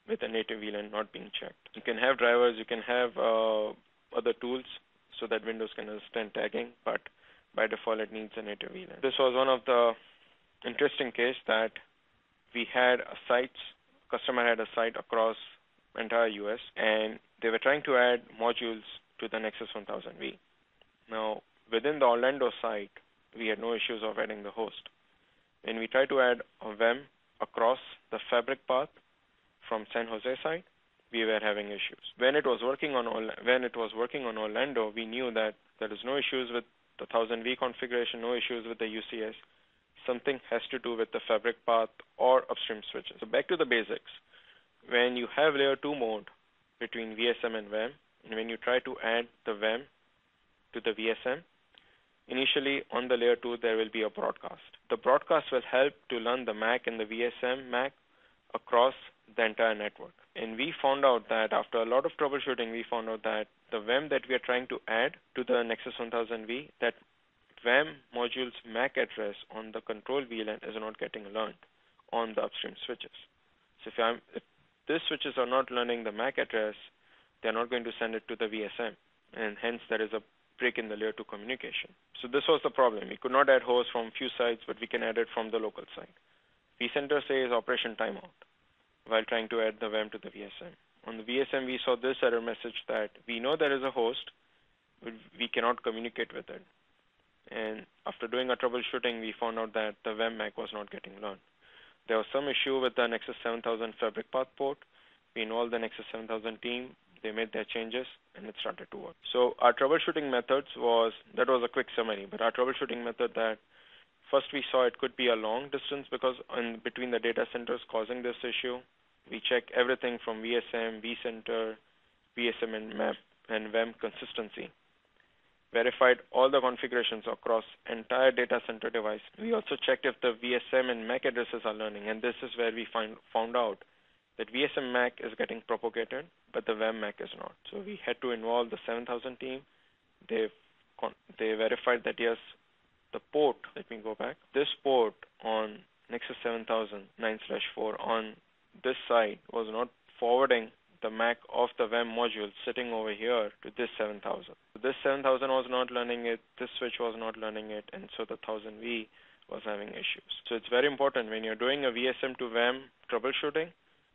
with a native VLAN not being checked. You can have drivers, you can have other tools so that Windows can understand tagging, but by default it needs a native VLAN. This was one of the interesting case that we had customer had a site across entire US, and they were trying to add modules to the Nexus 1000v. Now, within the Orlando site, we had no issues of adding the host. When we tried to add a VEM across the fabric path from San Jose site, we were having issues. When it was working on Orlando, we knew that there is no issues with the 1000v configuration, no issues with the UCS. Something has to do with the fabric path or upstream switches. So back to the basics. When you have layer 2 mode between VSM and VEM, and when you try to add the VEM to the VSM, initially on the layer 2 there will be a broadcast. The broadcast will help to learn the MAC and the VSM MAC across the entire network. And we found out that after a lot of troubleshooting, we found out that the VEM that we are trying to add to the Nexus 1000v, that VEM module's MAC address on the control VLAN is not getting learned on the upstream switches. So if these switches are not learning the MAC address, they are not going to send it to the VSM, and hence there is a break in the layer 2 communication. So this was the problem. We could not add hosts from few sites, but we can add it from the local site. vCenter says operation timeout while trying to add the VEM to the VSM. On the VSM, we saw this error message that we know there is a host, but we cannot communicate with it. And after doing a troubleshooting, we found out that the VEM MAC was not getting learned. There was some issue with the Nexus 7000 fabric path port. We involved the Nexus 7000 team. They made their changes, and it started to work. So our troubleshooting methods that was a quick summary, but our troubleshooting method that first we saw it could be a long distance because in between the data centers causing this issue. We check everything from VSM, vCenter, VSM and MAP, and VEM consistency. Verified all the configurations across entire data center device. We also checked if the VSM and MAC addresses are learning, and this is where we found out that VSM MAC is getting propagated, but the VEM MAC is not. So we had to involve the 7000 team. They they verified that yes, the port, let me go back, this port on Nexus 7000 9/4 on this side was not forwarding the MAC of the VEM module sitting over here to this 7000. So this 7000 was not learning it, this switch was not learning it, and so the 1000V was having issues. So it's very important when you're doing a VSM to VEM troubleshooting,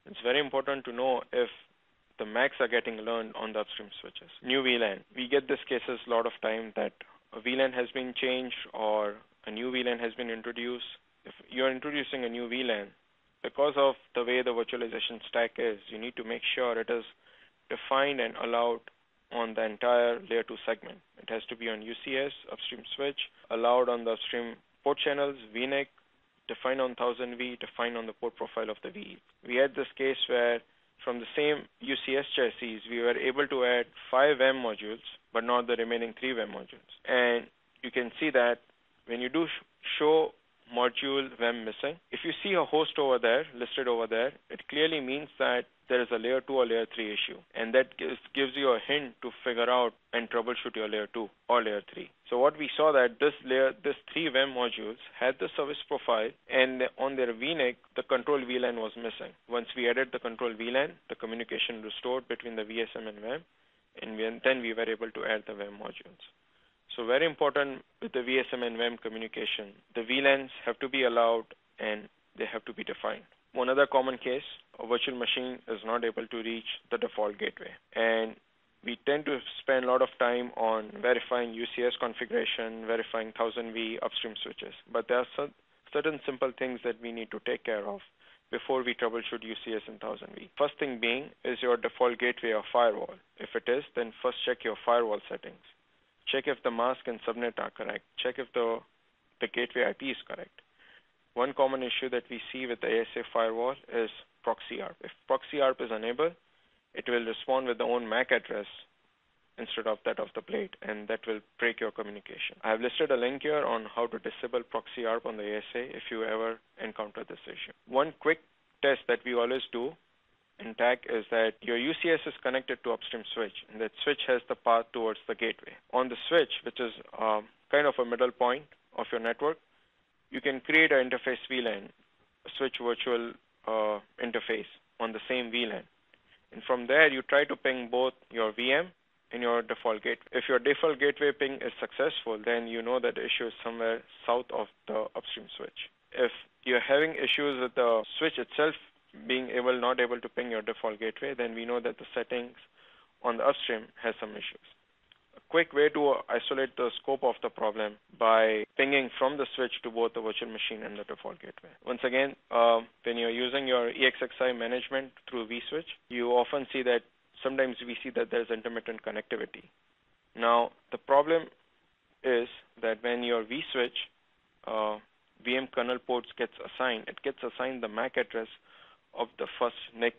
it's very important to know if the MACs are getting learned on the upstream switches. New VLAN. We get these cases a lot of time that a VLAN has been changed or a new VLAN has been introduced. If you're introducing a new VLAN, because of the way the virtualization stack is, you need to make sure it is defined and allowed on the entire layer 2 segment. It has to be on UCS, upstream switch, allowed on the upstream port channels, VNIC, defined on 1000V, defined on the port profile of the VE. We had this case where from the same UCS chassis, we were able to add 5 VEM modules, but not the remaining 3 VEM modules. And you can see that when you do show module VEM missing, if you see a host over there, listed over there, it clearly means that there is a layer 2 or layer 3 issue. And that gives you a hint to figure out and troubleshoot your layer 2 or layer 3. So what we saw that this 3 VEM modules had the service profile, and on their VNIC, the control VLAN was missing. Once we added the control VLAN, the communication restored between the VSM and VEM, and then we were able to add the VEM modules. So very important with the VSM and VEM communication, the VLANs have to be allowed and they have to be defined. One other common case, a virtual machine is not able to reach the default gateway. And we tend to spend a lot of time on verifying UCS configuration, verifying 1000V upstream switches. But there are certain simple things that we need to take care of before we troubleshoot UCS and 1000V. First thing being, is your default gateway or firewall? If it is, then first check your firewall settings. Check if the mask and subnet are correct. Check if the gateway IP is correct. One common issue that we see with the ASA firewall is proxy ARP. If proxy ARP is enabled, it will respond with the own MAC address instead of that of the plate, and that will break your communication. I have listed a link here on how to disable proxy ARP on the ASA if you ever encounter this issue. One quick test that we always do in TAC is that your UCS is connected to upstream switch, and that switch has the path towards the gateway. On the switch, which is kind of a middle point of your network, you can create an interface VLAN, a switch virtual interface on the same VLAN. And from there, you try to ping both your VM and your default gateway. If your default gateway ping is successful, then you know that the issue is somewhere south of the upstream switch. If you're having issues with the switch itself not able to ping your default gateway, then we know that the settings on the upstream has some issues. A quick way to isolate the scope of the problem by pinging from the switch to both the virtual machine and the default gateway. Once again, when you're using your ESXi management through vSwitch, you often see that sometimes we see that there's intermittent connectivity. Now, the problem is that when your vSwitch VM kernel ports gets assigned, it gets assigned the MAC address of the first NIC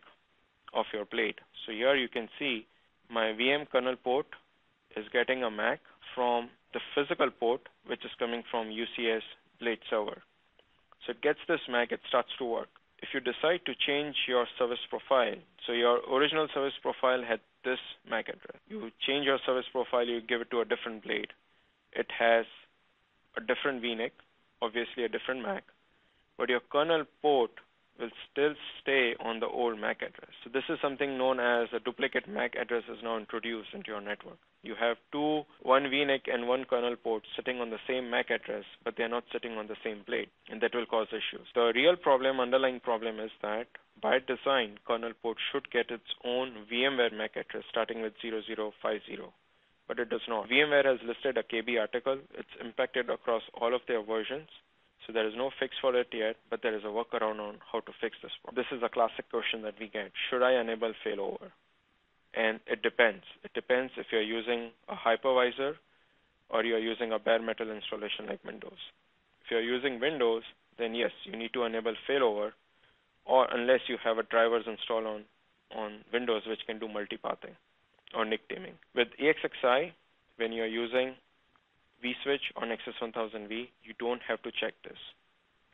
of your plate. So here you can see my VM kernel port is getting a MAC from the physical port, which is coming from UCS plate server. So it gets this MAC, it starts to work. If you decide to change your service profile, so your original service profile had this MAC address. You change your service profile, you give it to a different plate. It has a different VNIC, obviously a different MAC, but your kernel port will still stay on the old MAC address. So this is something known as a duplicate MAC address is now introduced into your network. You have one VNIC and one kernel port sitting on the same MAC address, but they're not sitting on the same plate, and that will cause issues. The real underlying problem is that by design, kernel port should get its own VMware MAC address starting with 0050, but it does not. VMware has listed a KB article. It's impacted across all of their versions. So there is no fix for it yet, but there is a workaround on how to fix this problem. This is a classic question that we get. Should I enable failover? And it depends. It depends if you're using a hypervisor or you're using a bare metal installation like Windows. If you're using Windows, then yes, you need to enable failover, or unless you have a drivers installed on Windows which can do multipathing or NIC taming. With ESXi, when you're using vSwitch or Nexus 1000v, you don't have to check this.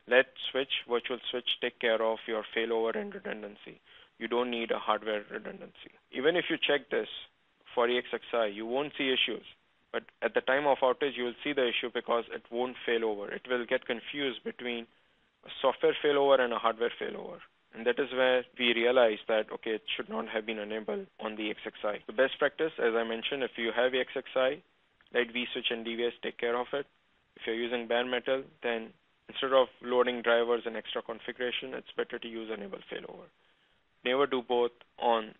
Let virtual switch take care of your failover and redundancy. You don't need a hardware redundancy. Even if you check this for ESXi, you won't see issues But at the time of outage, you will see the issue because it won't fail over. It will get confused between a software failover and a hardware failover. And that is where we realized that, okay, it should not have been enabled on the ESXi. The best practice, as I mentioned, if you have ESXi, let vSwitch and DVS take care of it. If you're using bare metal, then instead of loading drivers and extra configuration, it's better to use enable failover. Never do both on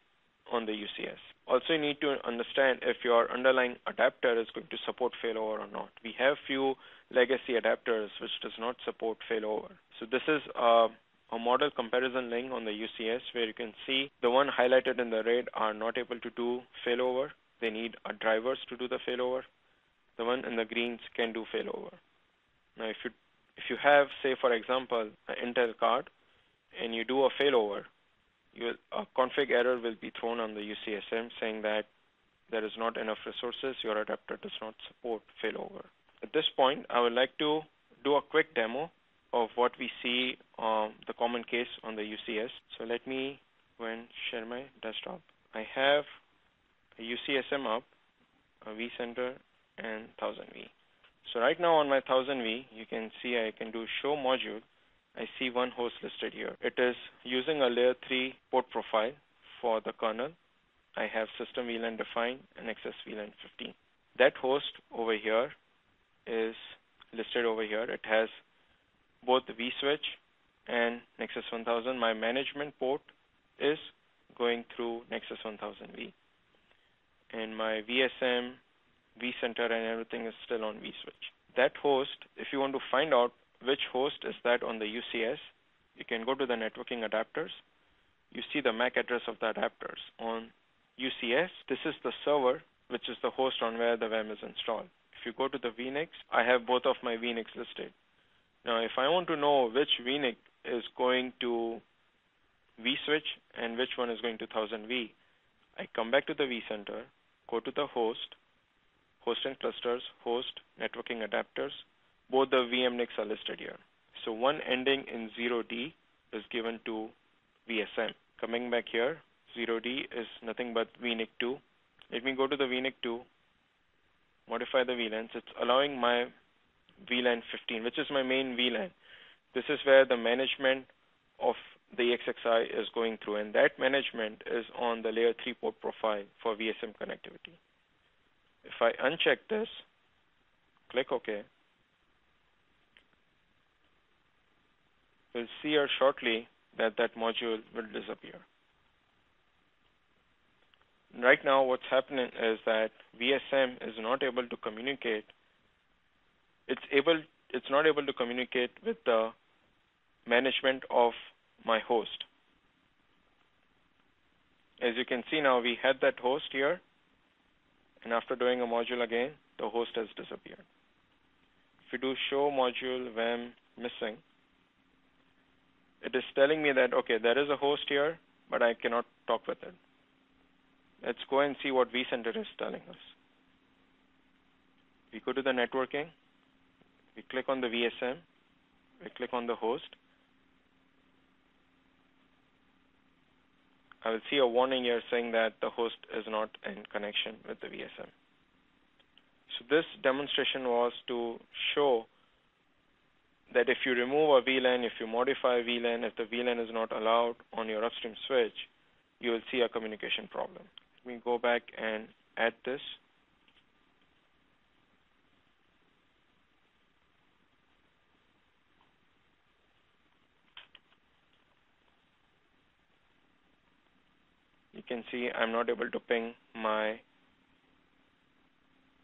the UCS. Also, you need to understand if your underlying adapter is going to support failover or not. We have few legacy adapters which does not support failover. So this is a model comparison link on the UCS where you can see the one highlighted in the red are not able to do failover. They need drivers to do the failover. The one in the greens can do failover. Now, if you have, say, for example, an Intel card, and you do a failover, a config error will be thrown on the UCSM saying that there is not enough resources, your adapter does not support failover. At this point, I would like to do a quick demo of what we see the common case on the UCS. So let me go and share my desktop. I have a UCSM up, a vCenter, and 1000v. So right now on my 1000v, you can see I can do show module. I see one host listed here. It is using a layer 3 port profile for the kernel. I have system VLAN defined and access VLAN 15. That host over here is listed over here. It has both the vSwitch and Nexus 1000. My management port is going through Nexus 1000v. And my VSM, vCenter, and everything is still on vSwitch. That host, if you want to find out which host is that on the UCS, you can go to the networking adapters. You see the MAC address of the adapters. On UCS, this is the server, which is the host on where the VEM is installed. If you go to the VNICs, I have both of my VNICs listed. Now, if I want to know which VNIC is going to vSwitch and which one is going to 1000v, I come back to the vCenter, go to the host and clusters, host, networking adapters. Both the VM NICs are listed here. So one ending in 0D is given to VSM. Coming back here, 0D is nothing but VNIC 2. Let me go to the VNIC 2, modify the VLANs. It's allowing my VLAN 15, which is my main VLAN. This is where the management of the ESXi is going through, and that management is on the layer 3 port profile for VSM connectivity. If I uncheck this, click OK, we'll see here shortly that that module will disappear. Right now, what's happening is that VSM is not able to communicate. It's not able to communicate with the management of my host. As you can see now, we had that host here, and after doing a module again, the host has disappeared. If you do show module VEM missing, it is telling me that, okay, there is a host here, but I cannot talk with it. Let's go and see what vCenter is telling us. We go to the networking, we click on the VSM, we click on the host. I will see a warning here saying that the host is not in connection with the VSM. So this demonstration was to show that if you remove a VLAN, if you modify a VLAN, if the VLAN is not allowed on your upstream switch, you will see a communication problem. Let me go back and add this. You can see I'm not able to ping my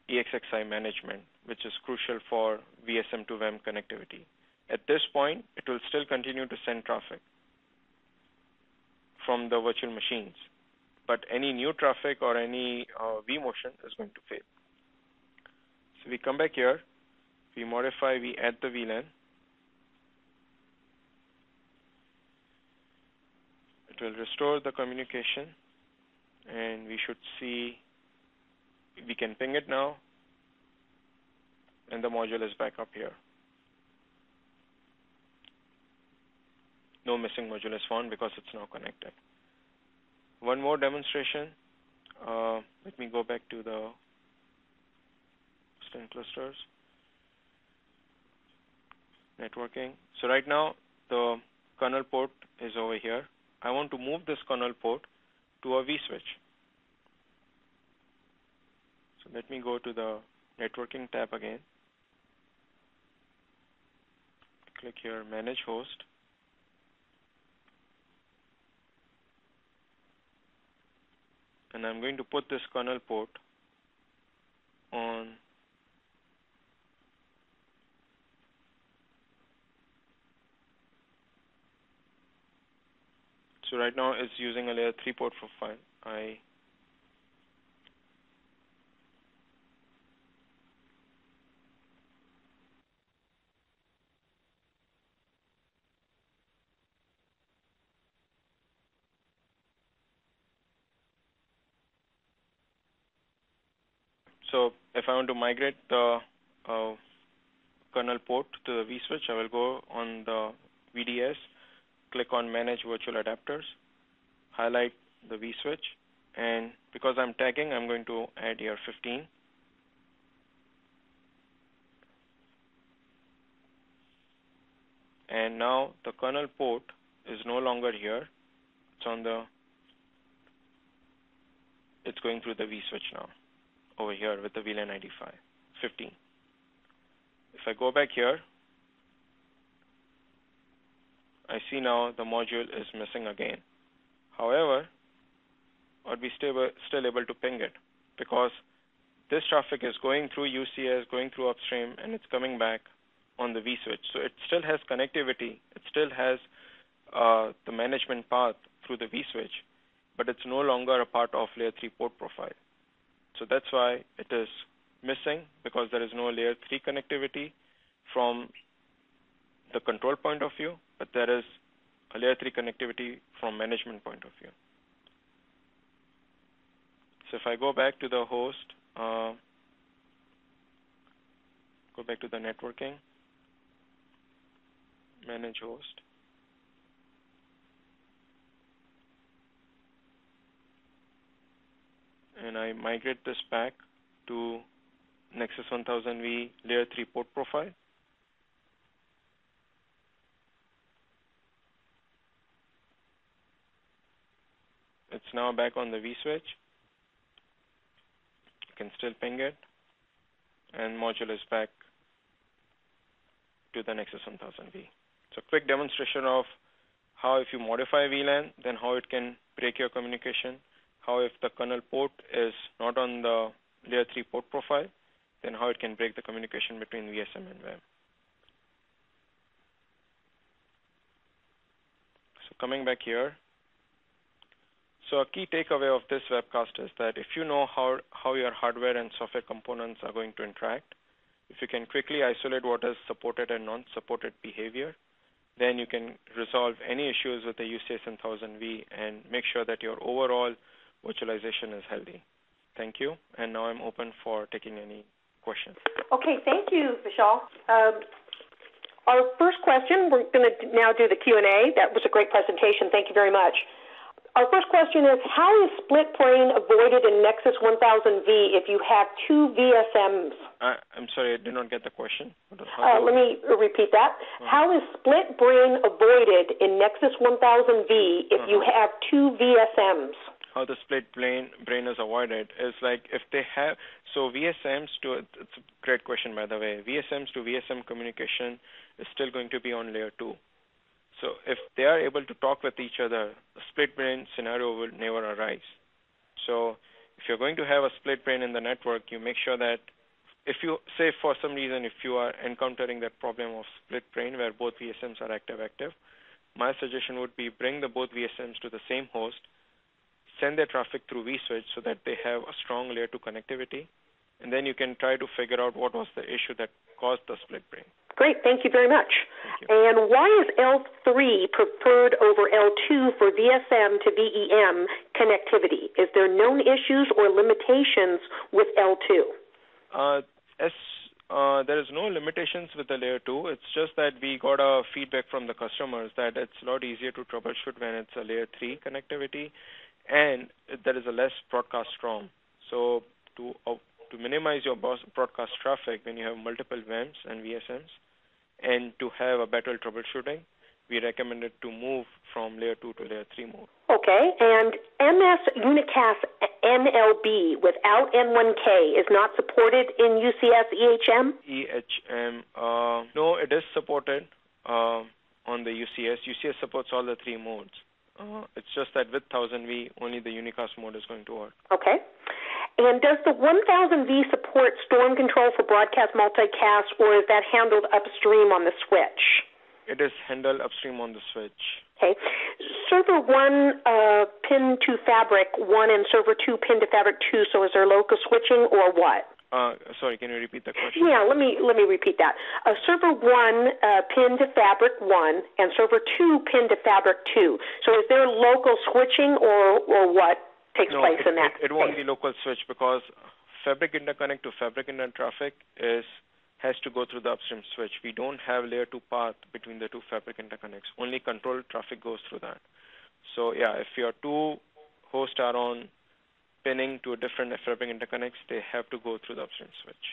ESXi management, which is crucial for VSM to VEM connectivity. At this point, it will still continue to send traffic from the virtual machines, but any new traffic or any vMotion is going to fail. So we come back here, we modify, we add the VLAN. It will restore the communication, and we should see, we can ping it now, and the module is back up here. No missing module is found because it's now connected. One more demonstration. Let me go back to the persistent clusters, networking. So right now, the kernel port is over here. I want to move this kernel port to a vSwitch. So let me go to the networking tab again. Click here, manage host. And I'm going to put this kernel port on so right now it's using a layer 3 port profile. So if I want to migrate the kernel port to the vSwitch, I will go on the VDS, click on Manage Virtual Adapters, highlight the vSwitch, and because I'm tagging, I'm going to add here 15. And now the kernel port is no longer here. It's going through the vSwitch now, over here with the VLAN ID 15. If I go back here, I see now the module is missing again. However, I'd be still able to ping it because this traffic is going through UCS, going through upstream, and it's coming back on the vSwitch. So it still has connectivity. It still has the management path through the vSwitch, but it's no longer a part of layer 3 port profile. So that's why it is missing, because there is no layer 3 connectivity from the control point of view, but there is a layer 3 connectivity from management point of view. So if I go back to the host, go back to the networking, manage host, and I migrate this back to Nexus 1000v layer 3 port profile. It's now back on the vSwitch. You can still ping it, and module is back to the Nexus 1000v. So quick demonstration of how if you modify VLAN, then how it can break your communication, how if the kernel port is not on the layer 3 port profile, then how it can break the communication between VSM and VEM. So coming back here, so a key takeaway of this webcast is that if you know how your hardware and software components are going to interact, if you can quickly isolate what is supported and non-supported behavior, then you can resolve any issues with the UCS and 1000v and make sure that your overall virtualization is healthy. Thank you, and now I'm open for taking any questions. Okay, thank you, Vishal. Our first question, we're going to now do the Q&A. That was a great presentation. Thank you very much. Our first question is, how is split brain avoided in Nexus 1000v if you have two VSMs? I'm sorry, I did not get the question. Let me repeat that. How is split brain avoided in Nexus 1000v if you have two VSMs? How the split brain is avoided is like if they have, so VSMs to, it's a great question by the way, VSMs to VSM communication is still going to be on layer 2. So if they are able to talk with each other, the split brain scenario will never arise. So if you're going to have a split brain in the network, you make sure that if you, say for some reason, if you are encountering that problem of split brain where both VSMs are active, my suggestion would be bring the both VSMs to the same host, send their traffic through vSwitch so that they have a strong layer 2 connectivity, and then you can try to figure out what was the issue that caused the split brain. Great, thank you very much. And why is L3 preferred over L2 for VSM to VEM connectivity? Is there known issues or limitations with L2? There is no limitations with the layer 2. It's just that we got a feedback from the customers that it's a lot easier to troubleshoot when it's a layer 3 connectivity, and there is a less broadcast ROM. So to to minimize your broadcast traffic when you have multiple VEMs and VSMs, and to have a better troubleshooting, we recommended to move from layer 2 to layer 3 mode. Okay, and MS Unicast NLB without N1K is not supported in UCS EHM? EHM, no, it is supported on the UCS. UCS supports all the 3 modes. It's just that with 1000V, only the Unicast mode is going to work. Okay. And does the 1000V support storm control for broadcast multicast, or is that handled upstream on the switch? It is handled upstream on the switch. Okay. Server 1 pin to fabric 1 and server 2 pin to fabric 2, so is there local switching or what? Sorry, can you repeat the question? Yeah, let me repeat that. Server 1 pin to fabric 1 and server 2 pin to fabric 2. So is there local switching or what takes place in that? It won't be local switch because fabric interconnect to fabric internet traffic has to go through the upstream switch. We don't have layer 2 path between the 2 fabric interconnects. Only controlled traffic goes through that. So yeah, if your 2 hosts are on pinning to a different fabric interconnects, they have to go through the upstream switch.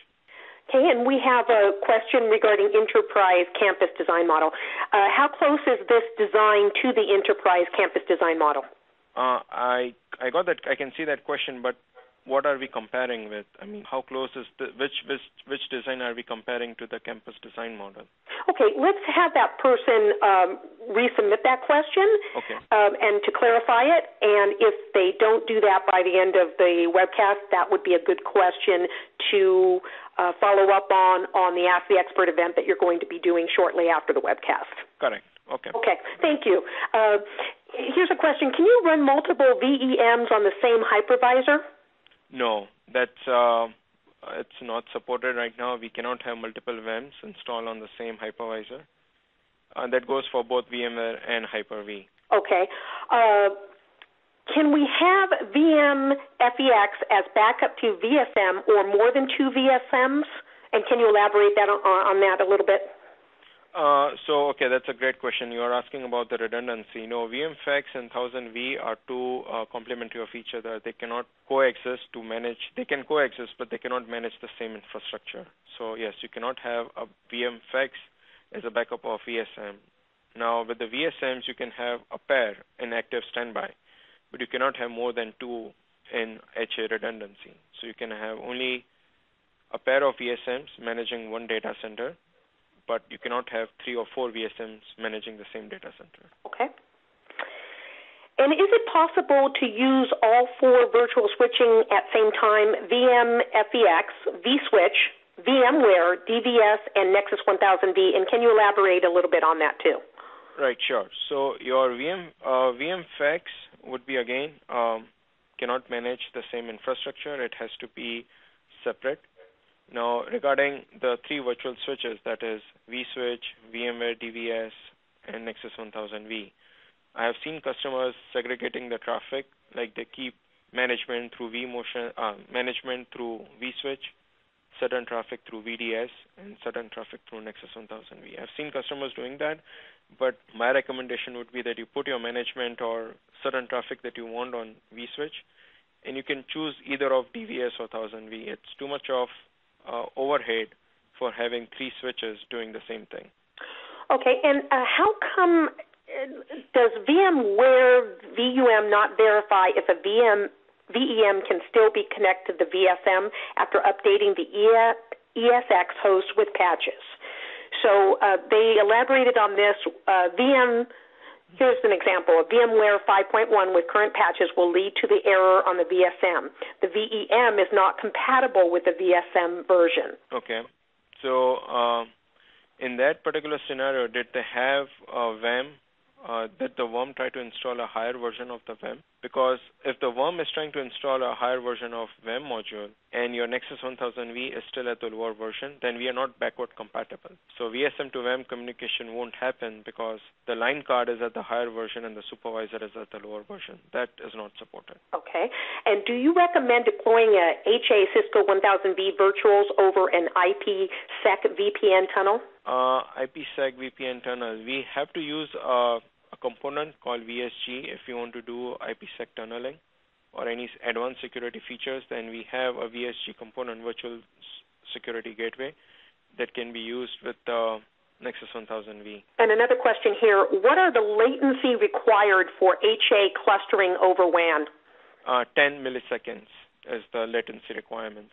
Okay, and we have a question regarding enterprise campus design model. How close is this design to the enterprise campus design model? I got that. I can see that question, but what are we comparing with? I mean, how close is which design are we comparing to the campus design model? Okay, let's have that person resubmit that question and to clarify it. And if they don't do that by the end of the webcast, that would be a good question to follow up on the Ask the Expert event that you're going to be doing shortly after the webcast. Correct. Okay. Okay, thank you. Here's a question. Can you run multiple VEMs on the same hypervisor? No, that's it's not supported right now. We cannot have multiple VMs installed on the same hypervisor. That goes for both VMware and Hyper-V. Okay. Can we have VMFEX as backup to VSM or more than 2 VSMs? And can you elaborate that on that a little bit? Okay, that's a great question. You are asking about the redundancy. No, VMFEX and 1000V are two complementary of each other. They cannot coexist to manage. They can coexist, but they cannot manage the same infrastructure. So yes, you cannot have a VMFEX as a backup of VSM. Now, with the VSMs, you can have a pair in active standby, but you cannot have more than 2 in HA redundancy. So you can have only a pair of VSMs managing one data center, but you cannot have 3 or 4 VSMs managing the same data center. Okay. And is it possible to use all 4 virtual switching at same time, VMFEX, vSwitch, VMware, DVS, and Nexus 1000v? And can you elaborate a little bit on that too? Right, sure. So your VMFEX would be, again, cannot manage the same infrastructure. It has to be separate. Now, regarding the 3 virtual switches, that is vSwitch, VMware DVS, and Nexus 1000v, I have seen customers segregating the traffic, like they keep management through management through vSwitch, certain traffic through VDS, and certain traffic through Nexus 1000v. I've seen customers doing that, but my recommendation would be that you put your management or certain traffic that you want on vSwitch, and you can choose either of DVS or 1000v. It's too much of overhead for having 3 switches doing the same thing. Okay, and how come does VMware VUM not verify if a VEM can still be connected to the VSM after updating the ESX host with patches? So they elaborated on this. Here's an example. A VMware 5.1 with current patches will lead to the error on the VSM. The VEM is not compatible with the VSM version. Okay. So in that particular scenario, did they have a VEM? Did the worm try to install a higher version of the VEM? Because if the worm is trying to install a higher version of VEM module and your Nexus 1000v is still at the lower version, then we are not backward compatible. So VSM to VEM communication won't happen because the line card is at the higher version and the supervisor is at the lower version. That is not supported. Okay. And do you recommend deploying a HA Cisco 1000v virtuals over an IPsec VPN tunnel? IPsec VPN tunnel. We have to use a component called VSG if you want to do IPsec tunneling. or any advanced security features, then we have a VSG component, virtual security gateway, that can be used with the Nexus 1000v. And another question here, what are the latency required for HA clustering over WAN? 10 milliseconds is the latency requirements.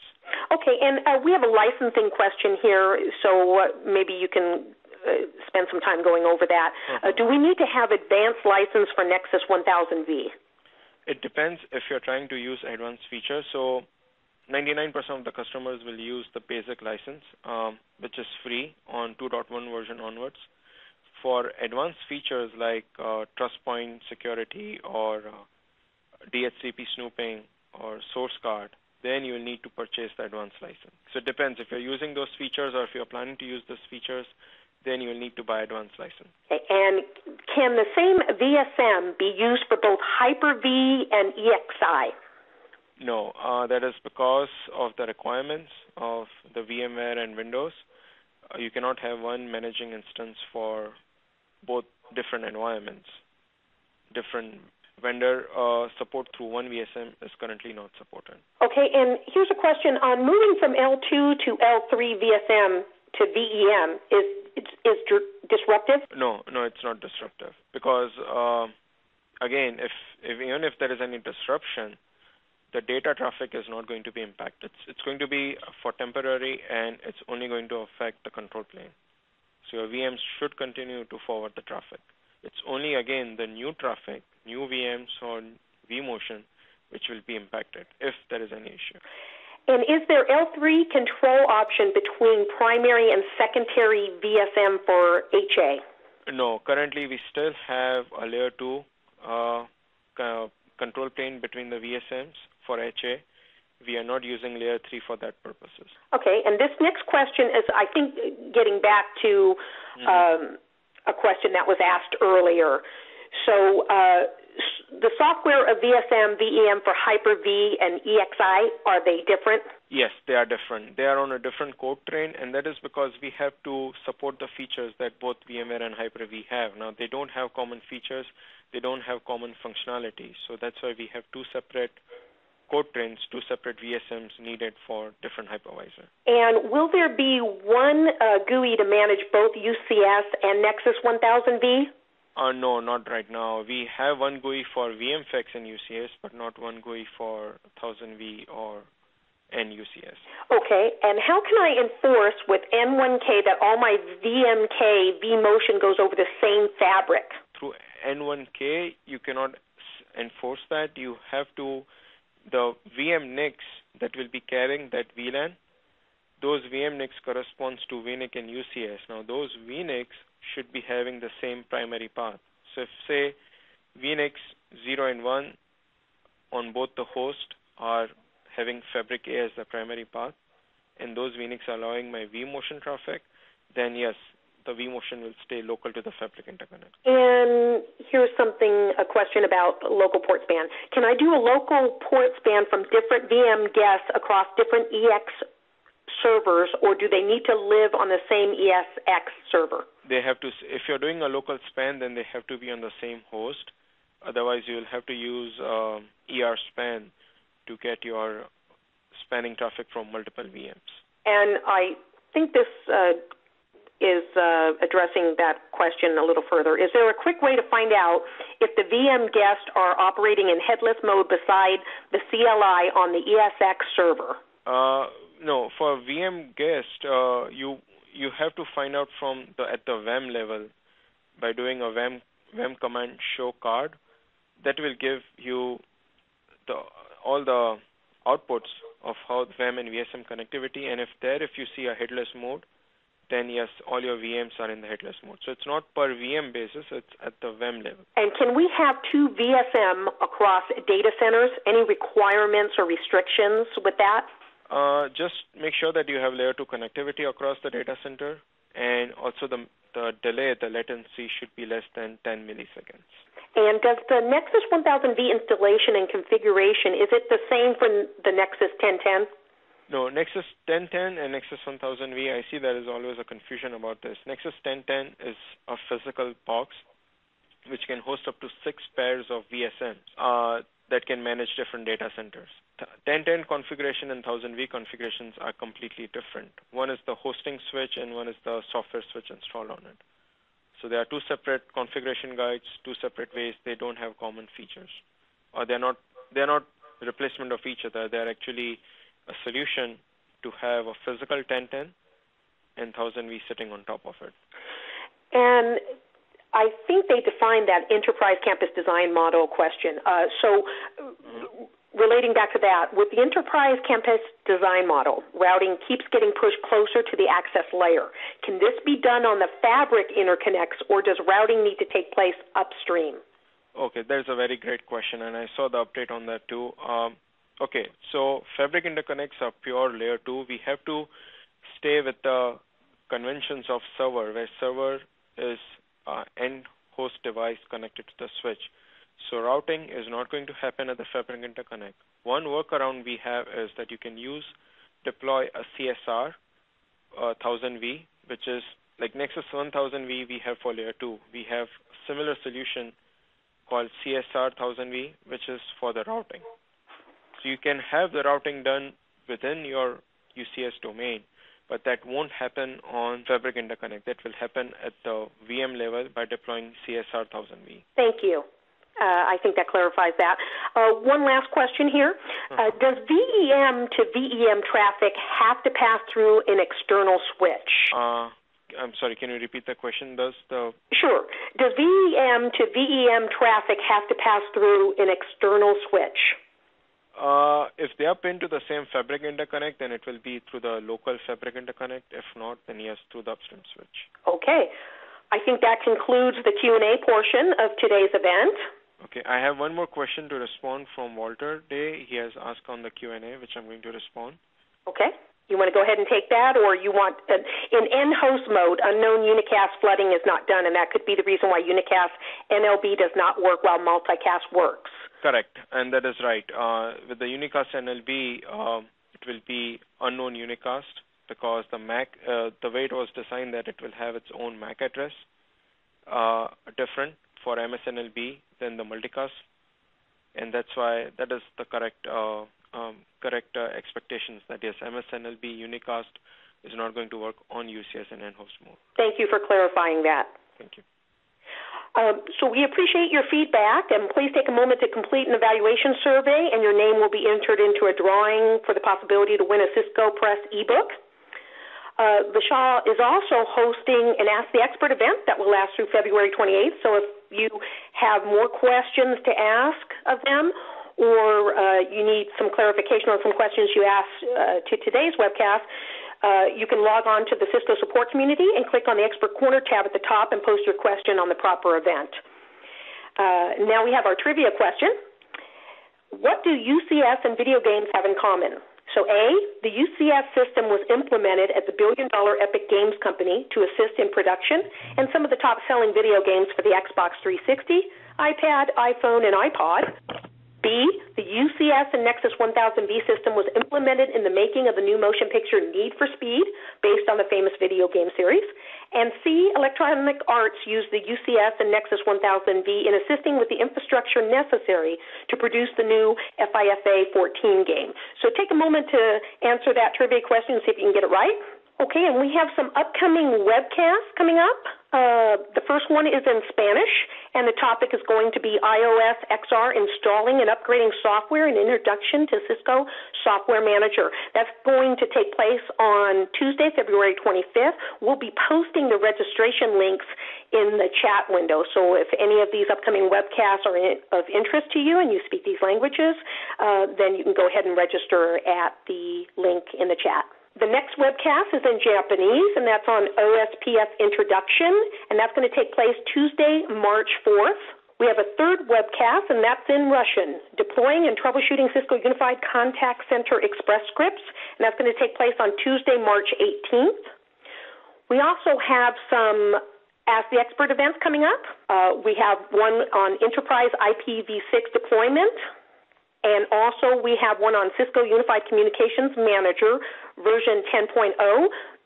Okay, and we have a licensing question here, so maybe you can spend some time going over that. Do we need to have advanced license for Nexus 1000v? It depends if you're trying to use advanced features. So 99% of the customers will use the basic license, which is free on 2.1 version onwards. For advanced features like trust point security or DHCP snooping or source card, then you will need to purchase the advanced license. So it depends. If you're using those features or if you're planning to use those features, then you will need to buy advanced license. Okay. And can the same VSM be used for both Hyper-V and EXI? No, that is because of the requirements of the VMware and Windows. You cannot have one managing instance for both different environments. Different vendor support through one VSM is currently not supported. Okay, and here's a question on moving from L2 to L3 VSM to VEM. Is disruptive? No, it's not disruptive because again, even if there is any disruption, the data traffic is not going to be impacted. It's going to be for temporary, and it's only going to affect the control plane. So your VMs should continue to forward the traffic. It's only, again, the new traffic, new VMs or vMotion, which will be impacted if there is any issue. And is there L3 control option between primary and secondary VSM for HA? No, currently we still have a layer 2 control plane between the VSMs for HA. We are not using layer 3 for that purposes. Okay, and this next question is, I think, getting back to a question that was asked earlier. So the software of VSM, VEM for Hyper-V and EXI, are they different? Yes, they are different. They are on a different code train, and that is because we have to support the features that both VMware and Hyper-V have. Now, they don't have common features. They don't have common functionality. So that's why we have two separate code trains, two separate VSMs needed for different hypervisor. And will there be one GUI to manage both UCS and Nexus 1000v? No, not right now. We have one GUI for VMFX and UCS, but not one GUI for 1000v and UCS. Okay, and how can I enforce with N1K that all my VMK, vMotion goes over the same fabric? Through N1K, you cannot enforce that. You have to, the VM NICs that will be carrying that VLAN, those VM NICs corresponds to VNIC and UCS. Now, those VNICs should be having the same primary path. So if, say, VNICs 0 and 1 on both the host are having Fabric A as the primary path, and those VNICs are allowing my vMotion traffic, then yes, the vMotion will stay local to the Fabric interconnect. And here's a question about local port span. Can I do a local port span from different VM guests across different EX servers, or do they need to live on the same ESX server? They have to. If you're doing a local span, then they have to be on the same host. Otherwise, you will have to use ER span to get your spanning traffic from multiple VMs. And I think this is addressing that question a little further. Is there a quick way to find out if the VM guests are operating in headless mode beside the CLI on the ESX server? No, for VM guest, you have to find out at the VEM level by doing a VEM command show card. That will give you all the outputs of how VEM and VSM connectivity. And if you see a headless mode, then yes, all your VMs are in the headless mode. So it's not per VM basis, it's at the VEM level. And can we have two VSM across data centers? Any requirements or restrictions with that? Just make sure that you have layer 2 connectivity across the data center, and also the delay, the latency should be less than 10 milliseconds. And does the Nexus 1000v installation and configuration, is it the same for the Nexus 1010? No, Nexus 1010 and Nexus 1000v, I see there is always a confusion about this. Nexus 1010 is a physical box which can host up to 6 pairs of VSMs. that can manage different data centers. 1010 configuration and 1000v configurations are completely different. One is the hosting switch and one is the software switch installed on it. So there are two separate configuration guides, two separate ways. They don't have common features, or they're not replacement of each other. They're actually a solution to have a physical 1010 and 1000v sitting on top of it. And I think they defined that enterprise campus design model question. Relating back to that, with the enterprise campus design model, routing keeps getting pushed closer to the access layer. Can this be done on the fabric interconnects, or does routing need to take place upstream? Okay, that's a very great question, and I saw the update on that too. Okay, so fabric interconnects are pure layer 2. We have to stay with the conventions of server, where server is end host device connected to the switch. So routing is not going to happen at the fabric interconnect. One workaround we have is that you can deploy a CSR 1000v, which is like Nexus 1000v we have for layer 2. We have a similar solution called CSR 1000v, which is for the routing. So you can have the routing done within your UCS domain, but that won't happen on fabric interconnect. That will happen at the VM level by deploying CSR 1000v. Thank you. I think that clarifies that. One last question here. Does VEM to VEM traffic have to pass through an external switch? I'm sorry, can you repeat the question? Sure. Does VEM to VEM traffic have to pass through an external switch? If they are pinned to the same fabric interconnect, then it will be through the local fabric interconnect. If not, then yes, through the upstream switch. Okay. I think that concludes the Q&A portion of today's event. Okay, I have one more question to respond from Walter Day. He has asked on the Q&A, which I'm going to respond. Okay. You want to go ahead and take that, or you want, in end-host mode, unknown Unicast flooding is not done, and that could be the reason why Unicast NLB does not work while Multicast works. Correct, and that is right. With the Unicast NLB, it will be unknown Unicast because the MAC, the way it was designed, that it will have its own MAC address, different for MSNLB than the Multicast, and that's why that is the correct expectations. That yes, MSNLB Unicast is not going to work on UCS and end-host mode. Thank you for clarifying that. Thank you. So we appreciate your feedback, and please take a moment to complete an evaluation survey, and your name will be entered into a drawing for the possibility to win a Cisco Press ebook. Vishal is also hosting an Ask the Expert event that will last through February 28th, so if you have more questions to ask of them, or you need some clarification on some questions you asked to today's webcast, you can log on to the Cisco support community and click on the Expert Corner tab at the top and post your question on the proper event. Now we have our trivia question. What do UCS and video games have in common? So A, the UCS system was implemented at the billion-dollar Epic Games Company to assist in production and some of the top-selling video games for the Xbox 360, iPad, iPhone, and iPod. B, the UCS and Nexus 1000v system was implemented in the making of the new motion picture Need for Speed, based on the famous video game series. And C, Electronic Arts used the UCS and Nexus 1000v in assisting with the infrastructure necessary to produce the new FIFA 14 game. So take a moment to answer that trivia question and see if you can get it right. Okay, and we have some upcoming webcasts coming up. The first one is in Spanish, and the topic is going to be iOS XR installing and upgrading software and introduction to Cisco Software Manager. That's going to take place on Tuesday, February 25th. We'll be posting the registration links in the chat window, so if any of these upcoming webcasts are of interest to you and you speak these languages, then you can go ahead and register at the link in the chat. The next webcast is in Japanese, and that's on OSPF Introduction, and that's going to take place Tuesday, March 4th. We have a third webcast, and that's in Russian, Deploying and Troubleshooting Cisco Unified Contact Center Express Scripts, and that's going to take place on Tuesday, March 18th. We also have some Ask the Expert events coming up. We have one on Enterprise IPv6 deployment, and also we have one on Cisco Unified Communications Manager version 10.0.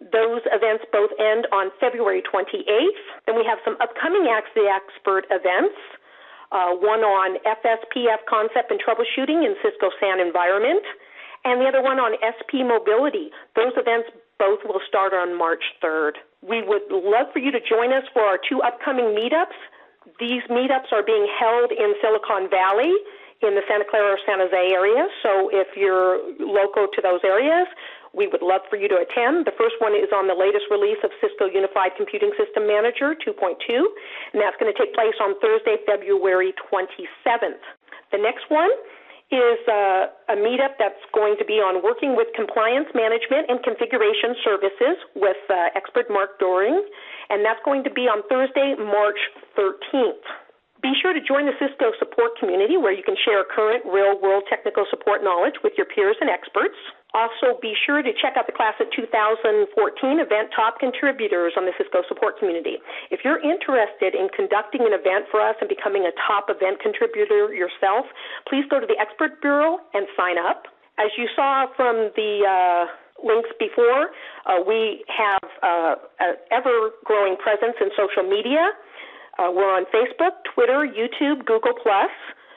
Those events both end on February 28th. Then we have some upcoming Ask the Expert events. one on FSPF concept and troubleshooting in Cisco SAN environment, and the other one on SP mobility. Those events both will start on March 3rd. We would love for you to join us for our 2 upcoming meetups. These meetups are being held in Silicon Valley in the Santa Clara or San Jose area, so if you're local to those areas, we would love for you to attend. The first one is on the latest release of Cisco Unified Computing System Manager 2.2, and that's going to take place on Thursday, February 27th. The next one is a meetup that's going to be on working with compliance management and configuration services with expert Mark Doring, and that's going to be on Thursday, March 13th. Be sure to join the Cisco support community where you can share current real-world technical support knowledge with your peers and experts. Also, be sure to check out the Class of 2014 event top contributors on the Cisco support community. If you're interested in conducting an event for us and becoming a top event contributor yourself, please go to the Expert Bureau and sign up. As you saw from the links before, we have an ever-growing presence in social media. We're on Facebook, Twitter, YouTube, Google+.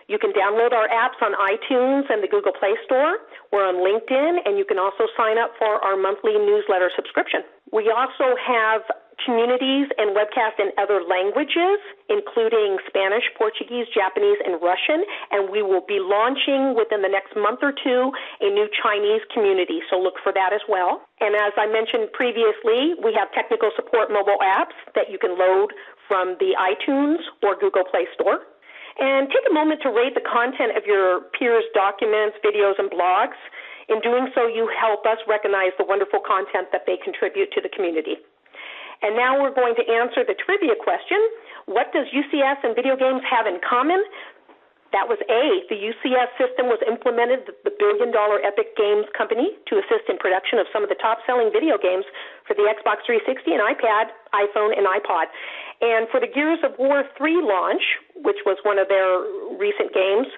You can download our apps on iTunes and the Google Play Store. We're on LinkedIn, and you can also sign up for our monthly newsletter subscription. We also have communities and webcasts in other languages, including Spanish, Portuguese, Japanese, and Russian, and we will be launching within the next month or two a new Chinese community, so look for that as well. And as I mentioned previously, we have technical support mobile apps that you can load from the iTunes or Google Play Store. And take a moment to rate the content of your peers' documents, videos, and blogs. In doing so, you help us recognize the wonderful content that they contribute to the community. And now we're going to answer the trivia question. What does UCS and video games have in common? That was A, the UCS system was implemented at the billion-dollar Epic Games company to assist in production of some of the top-selling video games for the Xbox 360 and iPad, iPhone, and iPod. And for the Gears of War 3 launch, which was one of their recent games,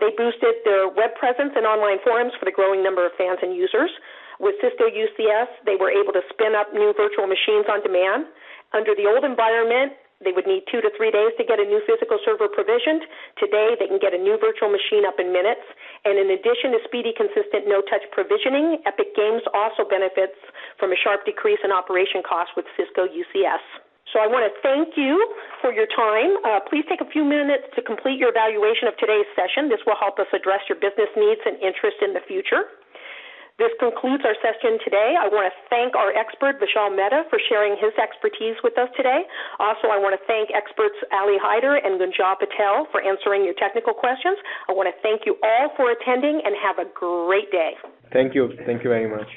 they boosted their web presence and online forums for the growing number of fans and users. With Cisco UCS, they were able to spin up new virtual machines on demand. Under the old environment, they would need 2 to 3 days to get a new physical server provisioned. Today, they can get a new virtual machine up in minutes. And in addition to speedy, consistent, no-touch provisioning, Epic Games also benefits from a sharp decrease in operation costs with Cisco UCS. So I want to thank you for your time. Please take a few minutes to complete your evaluation of today's session. This will help us address your business needs and interest in the future. This concludes our session today. I want to thank our expert, Vishal Mehta, for sharing his expertise with us today. Also, I want to thank experts Ali Haider and Gunjan Patel for answering your technical questions. I want to thank you all for attending and have a great day. Thank you. Thank you very much.